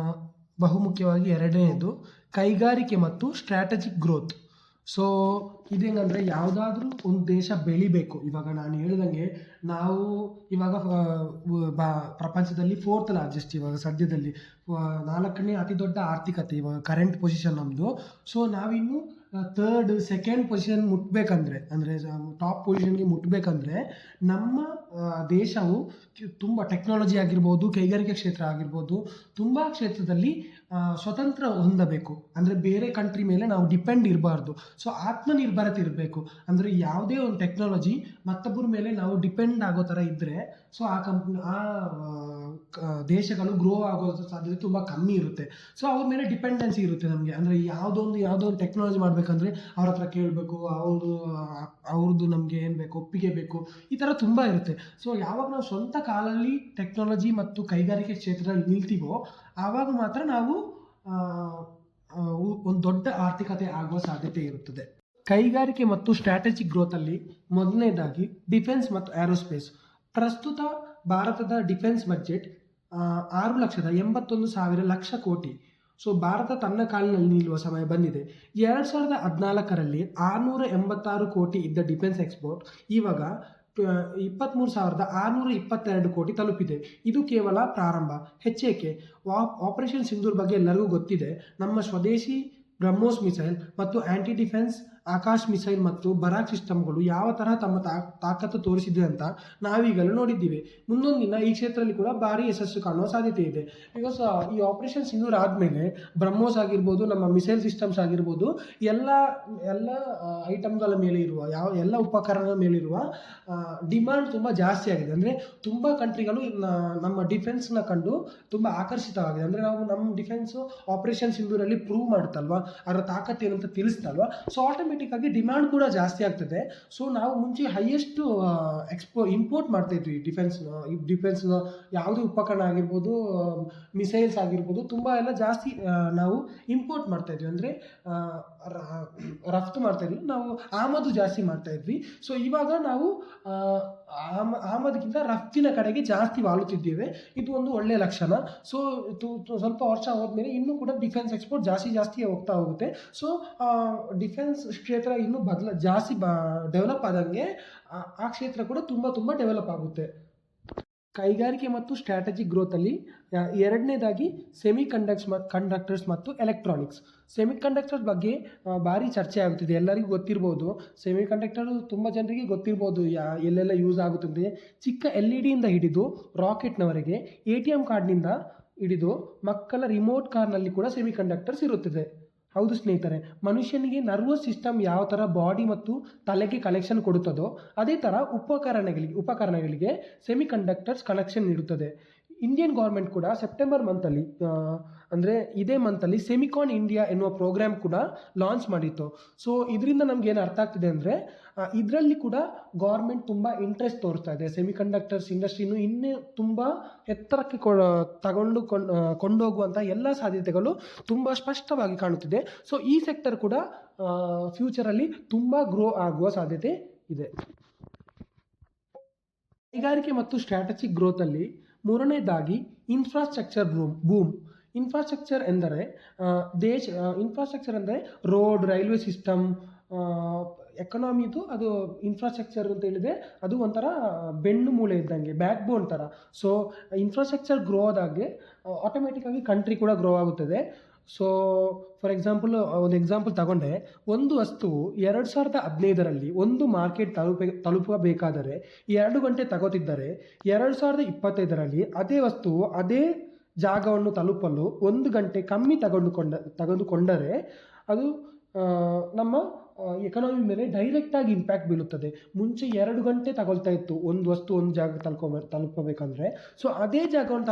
ಬಹುಮುಖ್ಯವಾಗಿ 2ನೇದು ಕೈಗಾರಿಕೆ ಮತ್ತು ಸ್ಟ್ರಾಟಜಿಕ್ ಗ್ರೋತ್. ಸೊ ಇದೇನಂದರೆ, ಯಾವುದಾದ್ರೂ ಒಂದು ದೇಶ ಬೆಳಿಬೇಕು. ಇವಾಗ ನಾನು ಹೇಳಿದಂಗೆ ನಾವು ಇವಾಗ ಪ್ರಪಂಚದಲ್ಲಿ 4th ಲಾರ್ಜೆಸ್ಟ್, ಇವಾಗ ಸದ್ಯದಲ್ಲಿ 4ನೇ ಅತಿ ದೊಡ್ಡ ಆರ್ಥಿಕತೆ ಇವಾಗ ಕರೆಂಟ್ ಪೊಸಿಷನ್ ನಮ್ಮದು. ಸೊ ನಾವಿನ್ನು 3rd 2nd ಪೊಸಿಷನ್ ಮುಟ್ಟಬೇಕಂದ್ರೆ, ಅಂದರೆ ಟಾಪ್ ಪೊಸಿಷನ್ಗೆ ಮುಟ್ಟಬೇಕಂದ್ರೆ ನಮ್ಮ ದೇಶವು ತುಂಬ ಟೆಕ್ನಾಲಜಿ ಆಗಿರ್ಬೋದು, ಕೈಗಾರಿಕೆ ಕ್ಷೇತ್ರ ಆಗಿರ್ಬೋದು, ತುಂಬ ಕ್ಷೇತ್ರದಲ್ಲಿ ಸ್ವತಂತ್ರ ಹೊಂದಬೇಕು. ಅಂದರೆ ಬೇರೆ ಕಂಟ್ರಿ ಮೇಲೆ ನಾವು ಡಿಪೆಂಡ್ ಇರಬಾರ್ದು. ಸೊ ಆತ್ಮನಿರ್ಭರತೆ ಇರಬೇಕು. ಅಂದರೆ ಯಾವುದೇ ಒಂದು ಟೆಕ್ನಾಲಜಿ ಮತ್ತೊಬ್ಬರ ಮೇಲೆ ನಾವು ಡಿಪೆಂಡ್ ಆಗೋ ಥರ ಇದ್ದರೆ ಸೊ ದೇಶಗಳು ಗ್ರೋ ಆಗೋ ಸಾಧ್ಯತೆ ತುಂಬ ಕಮ್ಮಿ ಇರುತ್ತೆ. ಸೊ ಅವ್ರ ಮೇಲೆ ಡಿಪೆಂಡೆನ್ಸಿ ಇರುತ್ತೆ ನಮಗೆ. ಅಂದರೆ ಯಾವುದೋ ಒಂದು ಟೆಕ್ನಾಲಜಿ ಮಾಡಬೇಕಂದ್ರೆ ಅವ್ರ ಹತ್ರ ಕೇಳಬೇಕು, ಅವ್ರದ್ದು ನಮಗೆ ಏನು ಬೇಕು, ಒಪ್ಪಿಗೆ ಬೇಕು, ಈ ಥರ ತುಂಬ ಇರುತ್ತೆ. ಸೊ ಯಾವಾಗ ನಾವು ಸ್ವಂತ ಕಾಲಲ್ಲಿ ಟೆಕ್ನಾಲಜಿ ಮತ್ತು ಕೈಗಾರಿಕೆ ಕ್ಷೇತ್ರದಲ್ಲಿ ನಿಲ್ತೀವೋ ಆವಾಗ ಮಾತ್ರ ನಾವು ಒಂದು ದೊಡ್ಡ ಆರ್ಥಿಕತೆ ಆಗುವ ಸಾಧ್ಯತೆ ಇರುತ್ತದೆ. ಕೈಗಾರಿಕೆ ಮತ್ತು ಸ್ಟ್ರಾಟಜಿಕ್ ಗ್ರೋತಲ್ಲಿ 1ನೇದಾಗಿ ಡಿಫೆನ್ಸ್ ಮತ್ತು ಏರೋಸ್ಪೇಸ್. ಪ್ರಸ್ತುತ ಭಾರತದ ಡಿಫೆನ್ಸ್ ಬಜೆಟ್ 6,81,000 ಕೋಟಿ. ಸೊ ಭಾರತ ತನ್ನ ಕಾಲಿನಲ್ಲಿ ನಿಲ್ಲುವ ಸಮಯ ಬಂದಿದೆ. 2014ರಲ್ಲಿ 686 ಕೋಟಿ ಇದ್ದ ಡಿಫೆನ್ಸ್ ಎಕ್ಸ್ಪೋರ್ಟ್ ಇವಾಗ 23,622 ಕೋಟಿ ತಲುಪಿದೆ. ಇದು ಕೇವಲ ಪ್ರಾರಂಭ. ಹೆಚ್ಚೇಕೆ, ಆಪರೇಷನ್ ಸಿಂಧೂರ್ ಬಗ್ಗೆ ಎಲ್ಲರಿಗೂ ಗೊತ್ತಿದೆ. ನಮ್ಮ ಸ್ವದೇಶಿ ಬ್ರಹ್ಮೋಸ್ ಮಿಸೈಲ್ ಮತ್ತು ಆ್ಯಂಟಿ ಡಿಫೆನ್ಸ್ ಆಕಾಶ್ ಮಿಸೈಲ್ ಮತ್ತು ಬರಾಕ್ ಸಿಸ್ಟಮ್ಗಳು ಯಾವ ತರಹ ತಮ್ಮ ತಾಕತ್ತು ತೋರಿಸಿದೆ ಅಂತ ನಾವೀಗಲೂ ನೋಡಿದ್ದೀವಿ. ಮುಂದೊಂದು ದಿನ ಈ ಕ್ಷೇತ್ರದಲ್ಲಿ ಕೂಡ ಭಾರಿ ಯಶಸ್ಸು ಕಾಣುವ ಸಾಧ್ಯತೆ ಇದೆ. ಬಿಕಾಸ್ ಈ ಆಪರೇಷನ್ ಸಿಂಧೂರ್ ಆದಮೇಲೆ ಬ್ರಹ್ಮೋಸ್ ಆಗಿರ್ಬೋದು, ನಮ್ಮ ಮಿಸೈಲ್ ಸಿಸ್ಟಮ್ಸ್ ಆಗಿರ್ಬೋದು, ಎಲ್ಲ ಐಟಮ್ಗಳ ಮೇಲೆ ಇರುವ ಎಲ್ಲ ಉಪಕರಣಗಳ ಮೇಲಿರುವ ಡಿಮಾಂಡ್ ತುಂಬ ಜಾಸ್ತಿ ಆಗಿದೆ. ಅಂದರೆ ತುಂಬ ಕಂಟ್ರಿಗಳು ನಮ್ಮ ಡಿಫೆನ್ಸ್ನ ಕಂಡು ತುಂಬ ಆಕರ್ಷಿತವಾಗಿದೆ. ಅಂದರೆ ನಾವು ನಮ್ಮ ಡಿಫೆನ್ಸು ಆಪರೇಷನ್ ಸಿಂಧೂರಲ್ಲಿ ಪ್ರೂವ್ ಮಾಡುತ್ತಲ್ವ, ಅದರ ತಾಕತ್ತು ಏನು ಅಂತ ತಿಳಿಸ್ತಲ್ವ. ಸೊ ಆಟೋಮೆಟಿಕ್ ಆಗಿ ಡಿಮ್ಯಾಂಡ್ ಕೂಡ ಜಾಸ್ತಿ ಆಗ್ತದೆ. ಸೊ ನಾವು ಮುಂಚೆ ಹೈಯೆಸ್ಟ್ ಇಂಪೋರ್ಟ್ ಮಾಡ್ತಾ ಇದ್ವಿ ಡಿಫೆನ್ಸ್ನ ಯಾವುದೇ ಉಪಕರಣ ಆಗಿರ್ಬೋದು, ಮಿಸೈಲ್ಸ್ ಆಗಿರ್ಬೋದು, ತುಂಬ ಎಲ್ಲ ಜಾಸ್ತಿ ನಾವು ಇಂಪೋರ್ಟ್ ಮಾಡ್ತಾ ಇದ್ವಿ. ಅಂದರೆ ರಫ್ತು ಮಾಡ್ತಾ ಇದ್ವಿ, ನಾವು ಆಮದು ಜಾಸ್ತಿ ಮಾಡ್ತಾ ಇದ್ವಿ. ಸೊ ಇವಾಗ ನಾವು ಆಮದಿಗಿಂತ ರಫ್ತಿನ ಕಡೆಗೆ ಜಾಸ್ತಿ ವಾಲುತ್ತಿದ್ದೇವೆ. ಇದು ಒಂದು ಒಳ್ಳೆಯ ಲಕ್ಷಣ. ಸೊ ಸ್ವಲ್ಪ ವರ್ಷ ಹೋದ್ಮೇಲೆ ಇನ್ನೂ ಕೂಡ ಡಿಫೆನ್ಸ್ ಎಕ್ಸ್ಪೋರ್ಟ್ ಜಾಸ್ತಿ ಹೋಗ್ತಾ ಹೋಗುತ್ತೆ. ಸೊ ಡಿಫೆನ್ಸ್ ಕ್ಷೇತ್ರ ಇನ್ನೂ ಜಾಸ್ತಿ ಡೆವಲಪ್ ಆದಂಗೆ ಆ ಕ್ಷೇತ್ರ ಕೂಡ ತುಂಬ ಡೆವಲಪ್ ಆಗುತ್ತೆ. ಕೈಗಾರಿಕೆ ಮತ್ತು ಸ್ಟ್ರಾಟಜಿಕ್ ಗ್ರೋತಲ್ಲಿ 2ನೇದಾಗಿ ಕಂಡಕ್ಟರ್ಸ್ ಮತ್ತು ಎಲೆಕ್ಟ್ರಾನಿಕ್ಸ್. ಸೆಮಿಕಂಡಕ್ಟರ್ಸ್ ಬಗ್ಗೆ ಭಾರಿ ಚರ್ಚೆ ಆಗುತ್ತಿದೆ. ಎಲ್ಲರಿಗೂ ಗೊತ್ತಿರ್ಬೋದು, ಸೆಮಿಕಂಡಕ್ಟರ್ ತುಂಬ ಜನರಿಗೆ ಗೊತ್ತಿರ್ಬೋದು ಎಲ್ಲೆಲ್ಲ ಯೂಸ್ ಆಗುತ್ತದೆ. ಚಿಕ್ಕ LED ಇಂದ ಹಿಡಿದು ರಾಕೆಟ್ನವರೆಗೆ, ATM ಕಾರ್ಡ್ನಿಂದ ಹಿಡಿದು ಮಕ್ಕಳ ರಿಮೋಟ್ ಕಾರ್ನಲ್ಲಿ ಕೂಡ ಸೆಮಿಕಂಡಕ್ಟರ್ಸ್ ಇರುತ್ತದೆ. ಹೌದು ಸ್ನೇಹಿತರೆ, ಮನುಷ್ಯನಿಗೆ ನರ್ವಸ್ ಸಿಸ್ಟಮ್ ಯಾವ ಥರ ಬಾಡಿ ಮತ್ತು ತಲೆಗೆ ಕನೆಕ್ಷನ್ ಕೊಡುತ್ತದೋ ಅದೇ ಥರ ಉಪಕರಣಗಳಿಗೆ ಸೆಮಿಕಂಡಕ್ಟರ್ಸ್ ಕನೆಕ್ಷನ್ ನೀಡುತ್ತದೆ. ಇಂಡಿಯನ್ ಗೌರ್ಮೆಂಟ್ ಕೂಡ ಸೆಪ್ಟೆಂಬರ್ ಮಂತಲ್ಲಿ ಅಂದರೆ ಇದೇ ಮಂತಲ್ಲಿ ಸೆಮಿಕಾನ್ ಇಂಡಿಯಾ ಎನ್ನುವ ಪ್ರೋಗ್ರಾಮ್ ಕೂಡ ಲಾಂಚ್ ಮಾಡಿತ್ತು. ಸೊ ಇದರಿಂದ ನಮ್ಗೆ ಏನು ಅರ್ಥ ಆಗ್ತಿದೆ ಅಂದರೆ ಇದರಲ್ಲಿ ಕೂಡ ಗೌರ್ಮೆಂಟ್ ತುಂಬ ಇಂಟ್ರೆಸ್ಟ್ ತೋರಿಸ್ತಾ ಇದೆ. ಸೆಮಿಕಂಡಕ್ಟರ್ಸ್ ಇಂಡಸ್ಟ್ರಿನೂ ಇನ್ನೂ ತುಂಬ ಎತ್ತರಕ್ಕೆ ಕೊಂಡೋಗುವಂಥ ಎಲ್ಲ ಸಾಧ್ಯತೆಗಳು ತುಂಬ ಸ್ಪಷ್ಟವಾಗಿ ಕಾಣುತ್ತಿದೆ. ಸೊ ಈ ಸೆಕ್ಟರ್ ಕೂಡ ಫ್ಯೂಚರಲ್ಲಿ ತುಂಬ ಗ್ರೋ ಆಗುವ ಸಾಧ್ಯತೆ ಇದೆ. ಕೈಗಾರಿಕೆ ಮತ್ತು ಸ್ಟ್ರಾಟಜಿಕ್ ಗ್ರೋತಲ್ಲಿ ಮೂರನೇದಾಗಿ ಇನ್ಫ್ರಾಸ್ಟ್ರಕ್ಚರ್ ಬೂಮ್. ಇನ್ಫ್ರಾಸ್ಟ್ರಕ್ಚರ್ ಎಂದರೆ ಇನ್ಫ್ರಾಸ್ಟ್ರಕ್ಚರ್ ಅಂದರೆ ರೋಡ್, ರೈಲ್ವೆ ಸಿಸ್ಟಮ್, ಎಕನಾಮಿದು ಅದು ಇನ್ಫ್ರಾಸ್ಟ್ರಕ್ಚರ್ ಅಂತ ಹೇಳಿದರೆ ಅದು ಒಂಥರ ಬೆನ್ನು ಮೂಳೆ ಇದ್ದಂಗೆ, ಬ್ಯಾಕ್ ಬೋನ್ ಥರ. ಸೊ ಇನ್ಫ್ರಾಸ್ಟ್ರಕ್ಚರ್ ಗ್ರೋ ಆದಾಗೆ ಆಟೋಮೆಟಿಕ್ಕಾಗಿ ಕಂಟ್ರಿ ಕೂಡ ಗ್ರೋ ಆಗುತ್ತದೆ. ಸೊ ಫಾರ್ ಎಕ್ಸಾಂಪಲ್ ಒಂದು ಎಕ್ಸಾಂಪಲ್ ತಗೊಂಡೆ, ಒಂದು ವಸ್ತುವು 2015ರಲ್ಲಿ ಒಂದು ಮಾರ್ಕೆಟ್ ತಲುಪಬೇಕಾದರೆ 2 ಗಂಟೆ ತಗೋತಿದ್ದರೆ 2025ರಲ್ಲಿ ಅದೇ ವಸ್ತುವು ಅದೇ ಜಾಗವನ್ನು ತಲುಪಲು 1 ಗಂಟೆ ಕಮ್ಮಿ ತೆಗೆದುಕೊಂಡರೆ ಅದು ನಮ್ಮ ಎಕನಾಮಿ ಮೇಲೆ ಡೈರೆಕ್ಟಾಗಿ ಇಂಪ್ಯಾಕ್ಟ್ ಬೀಳುತ್ತದೆ. ಮುಂಚೆ 2 ಗಂಟೆ ತಗೊಳ್ತಾ ಇತ್ತು ಒಂದು ವಸ್ತು ಒಂದು ಜಾಗ ತಲುಪಬೇಕಂದ್ರೆ. ಸೊ ಅದೇ ಜಾಗವನ್ನು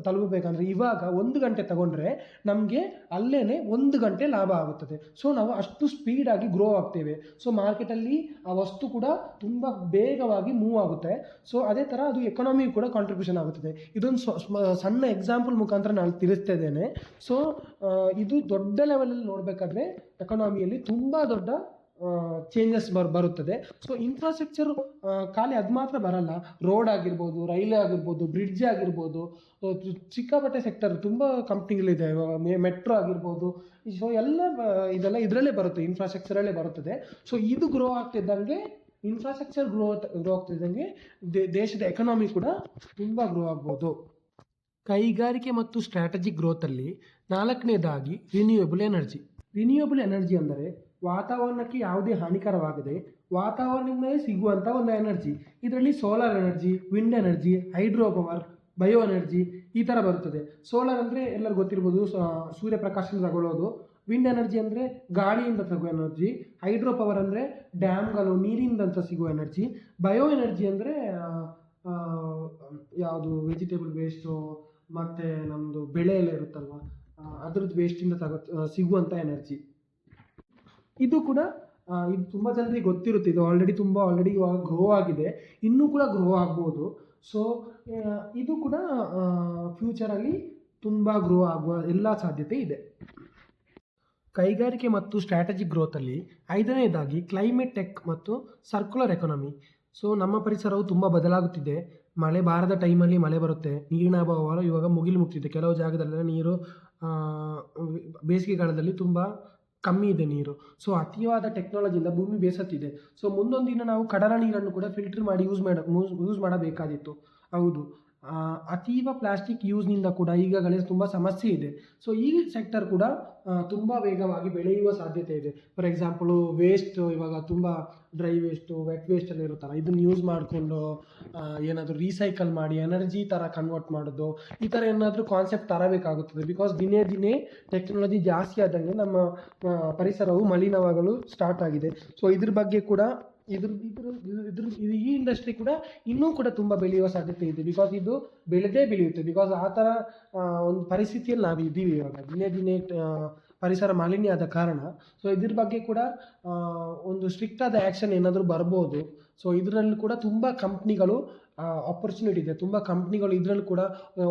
ತಲುಪಬೇಕಂದ್ರೆ ಇವಾಗ 1 ಗಂಟೆ ತಗೊಂಡ್ರೆ ನಮಗೆ ಅಲ್ಲೇ 1 ಗಂಟೆ ಲಾಭ ಆಗುತ್ತದೆ. ಸೊ ನಾವು ಅಷ್ಟು ಸ್ಪೀಡಾಗಿ ಗ್ರೋ ಆಗ್ತೇವೆ. ಸೊ ಮಾರ್ಕೆಟಲ್ಲಿ ಆ ವಸ್ತು ಕೂಡ ತುಂಬ ಬೇಗವಾಗಿ ಮೂವ್ ಆಗುತ್ತೆ. ಸೊ ಅದೇ ಥರ ಅದು ಎಕನಾಮಿ ಕೂಡ ಕಾಂಟ್ರಿಬ್ಯೂಷನ್ ಆಗುತ್ತದೆ. ಇದೊಂದು ಸಣ್ಣ ಎಕ್ಸಾಂಪಲ್ ಮುಖಾಂತರ ನಾನು ತಿಳಿಸ್ತಾ ಇದ್ದೇನೆ. ಸೊ ಇದು ದೊಡ್ಡ ಲೆವೆಲಲ್ಲಿ ನೋಡಬೇಕಾದ್ರೆ ಎಕನಾಮಿಯಲ್ಲಿ ತುಂಬ ದೊಡ್ಡ ಚೇಂಜಸ್ ಬರುತ್ತದೆ. ಸೊ ಇನ್ಫ್ರಾಸ್ಟ್ರಕ್ಚರ್ ಖಾಲಿ ಅದು ಮಾತ್ರ ಬರಲ್ಲ. ರೋಡ್ ಆಗಿರ್ಬೋದು, ರೈಲ್ವೆ ಆಗಿರ್ಬೋದು, ಬ್ರಿಡ್ಜ್ ಆಗಿರ್ಬೋದು, ಸಿಕ್ಕಾಪಟ್ಟೆ ಸೆಕ್ಟರ್ ತುಂಬ ಕಂಪ್ನಿಗಳಿದೆ. ಮೆಟ್ರೋ ಆಗಿರ್ಬೋದು. ಸೊ ಇದೆಲ್ಲ ಇದರಲ್ಲೇ ಬರುತ್ತೆ, ಇನ್ಫ್ರಾಸ್ಟ್ರಕ್ಚರಲ್ಲೇ ಬರುತ್ತದೆ. ಸೊ ಇದು ಗ್ರೋ ಆಗ್ತಿದ್ದಂಗೆ, ಇನ್ಫ್ರಾಸ್ಟ್ರಕ್ಚರ್ ಗ್ರೋ ಆಗ್ತಿದ್ದಂಗೆ ದೇಶದ ಎಕನಾಮಿ ಕೂಡ ತುಂಬ ಗ್ರೋ ಆಗ್ಬೋದು. ಕೈಗಾರಿಕೆ ಮತ್ತು ಸ್ಟ್ರಾಟಜಿಕ್ ಗ್ರೋತಲ್ಲಿ 4ನೇದಾಗಿ ರಿನ್ಯೂಯಬಲ್ ಎನರ್ಜಿ. ರಿನ್ಯೂಯಬಲ್ ಎನರ್ಜಿ ಅಂದರೆ ವಾತಾವರಣಕ್ಕೆ ಯಾವುದೇ ಹಾನಿಕರವಾಗದೆ ವಾತಾವರಣದಿಂದಲೇ ಸಿಗುವಂಥ ಒಂದು ಎನರ್ಜಿ. ಇದರಲ್ಲಿ solar energy, wind energy, hydro power, bio energy ಈ ಥರ ಬರುತ್ತದೆ. ಸೋಲಾರ್ ಅಂದರೆ ಎಲ್ಲರಿಗೂ ಗೊತ್ತಿರ್ಬೋದು, ಸೂರ್ಯಪ್ರಕಾಶದಿಂದ ತಗೊಳ್ಳೋದು. ವಿಂಡ್ ಎನರ್ಜಿ ಅಂದರೆ ಗಾಳಿಯಿಂದ ಸಿಗುವ ಎನರ್ಜಿ. ಹೈಡ್ರೋ ಪವರ್ ಅಂದರೆ ಡ್ಯಾಮ್ಗಳು, ನೀರಿನಿಂದ ಸಿಗುವ ಎನರ್ಜಿ. ಬಯೋ ಎನರ್ಜಿ ಅಂದರೆ ಯಾವುದು ವೆಜಿಟೇಬಲ್ ವೇಸ್ಟು ಮತ್ತು ನಮ್ಮದು ಬೆಳೆ ಎಲ್ಲ ಇರುತ್ತಲ್ವ ಅದ್ರದ್ದು ವೇಸ್ಟಿಂದ ಸಿಗುವಂಥ ಎನರ್ಜಿ. ಇದು ಕೂಡ ಇದು ತುಂಬ ಜನರಿಗೆ ಗೊತ್ತಿರುತ್ತೆ. ಇದು ಆಲ್ರೆಡಿ ಇವಾಗ ಗ್ರೋ ಆಗಿದೆ, ಇನ್ನೂ ಕೂಡ ಗ್ರೋ ಆಗ್ಬೋದು. ಸೊ ಇದು ಕೂಡ ಫ್ಯೂಚರಲ್ಲಿ ತುಂಬ ಗ್ರೋ ಆಗುವ ಎಲ್ಲ ಸಾಧ್ಯತೆ ಇದೆ. ಕೈಗಾರಿಕೆ ಮತ್ತು ಸ್ಟ್ರಾಟಜಿಕ್ ಗ್ರೋತಲ್ಲಿ 5ನೇದಾಗಿ ಕ್ಲೈಮೇಟ್ ಟೆಕ್ ಮತ್ತು ಸರ್ಕ್ಯುಲರ್ ಎಕಾನಮಿ. ಸೊ ನಮ್ಮ ಪರಿಸರವು ತುಂಬ ಬದಲಾಗುತ್ತಿದೆ. ಮಳೆ ಬಾರದ ಟೈಮಲ್ಲಿ ಮಳೆ ಬರುತ್ತೆ, ನೀರಿನ ಅಭಾವ ಇವಾಗ ಮುಗಿಲಿದೆ. ಕೆಲವು ಜಾಗದಲ್ಲೆಲ್ಲ ನೀರು ಬೇಸಿಗೆಗಾಲದಲ್ಲಿ ತುಂಬ ಕಮ್ಮಿ ಇದೆ ನೀರು. ಸೊ ಅತಿಯಾದ ಟೆಕ್ನಾಲಜಿಯಿಂದ ಭೂಮಿ ಬೇಸತ್ತಿದೆ. ಸೊ ಮುಂದೊಂದು ದಿನ ನಾವು ಕಡಲ ನೀರನ್ನು ಕೂಡ ಫಿಲ್ಟರ್ ಮಾಡಿ ಯೂಸ್ ಮಾಡಬೇಕಾದಿತ್ತು. ಹೌದು, ಅತೀವ ಪ್ಲಾಸ್ಟಿಕ್ ಯೂಸ್ನಿಂದ ಕೂಡ ಈಗಾಗಲೇ ತುಂಬ ಸಮಸ್ಯೆ ಇದೆ. ಸೊ ಈ ಸೆಕ್ಟರ್ ಕೂಡ ತುಂಬ ವೇಗವಾಗಿ ಬೆಳೆಯುವ ಸಾಧ್ಯತೆ ಇದೆ. ಫಾರ್ ಎಕ್ಸಾಂಪಲು ವೇಸ್ಟ್, ಇವಾಗ ತುಂಬ ಡ್ರೈ ವೇಸ್ಟು, ವೆಟ್ ವೇಸ್ಟ್ ಎಲ್ಲ ಇರುತ್ತಲ್ಲ, ಇದನ್ನು ಯೂಸ್ ಮಾಡಿಕೊಂಡು ಏನಾದರೂ ರೀಸೈಕಲ್ ಮಾಡಿ ಎನರ್ಜಿ ಥರ ಕನ್ವರ್ಟ್ ಮಾಡೋದು, ಈ ಥರ ಏನಾದರೂ ಕಾನ್ಸೆಪ್ಟ್ ತರಬೇಕಾಗುತ್ತದೆ. ಬಿಕಾಸ್ ದಿನೇ ಟೆಕ್ನಾಲಜಿ ಜಾಸ್ತಿ ಆದಂಗೆ ನಮ್ಮ ಪರಿಸರವು ಮಲಿನವಾಗಲು ಸ್ಟಾರ್ಟ್ ಆಗಿದೆ. ಸೊ ಇದ್ರ ಬಗ್ಗೆ ಕೂಡ ಈ ಇಂಡಸ್ಟ್ರಿ ಕೂಡ ಇನ್ನೂ ಕೂಡ ತುಂಬ ಬೆಳೆಯುವ ಸಾಧ್ಯತೆ ಇದೆ. ಬಿಕಾಸ್ ಇದು ಬೆಳೆಯುತ್ತೆ. ಬಿಕಾಸ್ ಆ ಥರ ಒಂದು ಪರಿಸ್ಥಿತಿಯಲ್ಲಿ ನಾವು ಇದ್ದೀವಿ ಇವಾಗ. ದಿನೇ ಪರಿಸರ ಮಾಲಿನ್ಯ ಆದ ಕಾರಣ. ಸೊ ಇದ್ರ ಬಗ್ಗೆ ಕೂಡ ಒಂದು ಸ್ಟ್ರಿಕ್ಟ್ ಆದ ಆ್ಯಕ್ಷನ್ ಏನಾದರೂ ಬರ್ಬೋದು. ಸೊ ಇದರಲ್ಲಿ ಕೂಡ ತುಂಬ ಕಂಪ್ನಿಗಳು ಆಪರ್ಚುನಿಟಿ ಇದೆ. ತುಂಬ ಕಂಪ್ನಿಗಳು ಇದರಲ್ಲಿ ಕೂಡ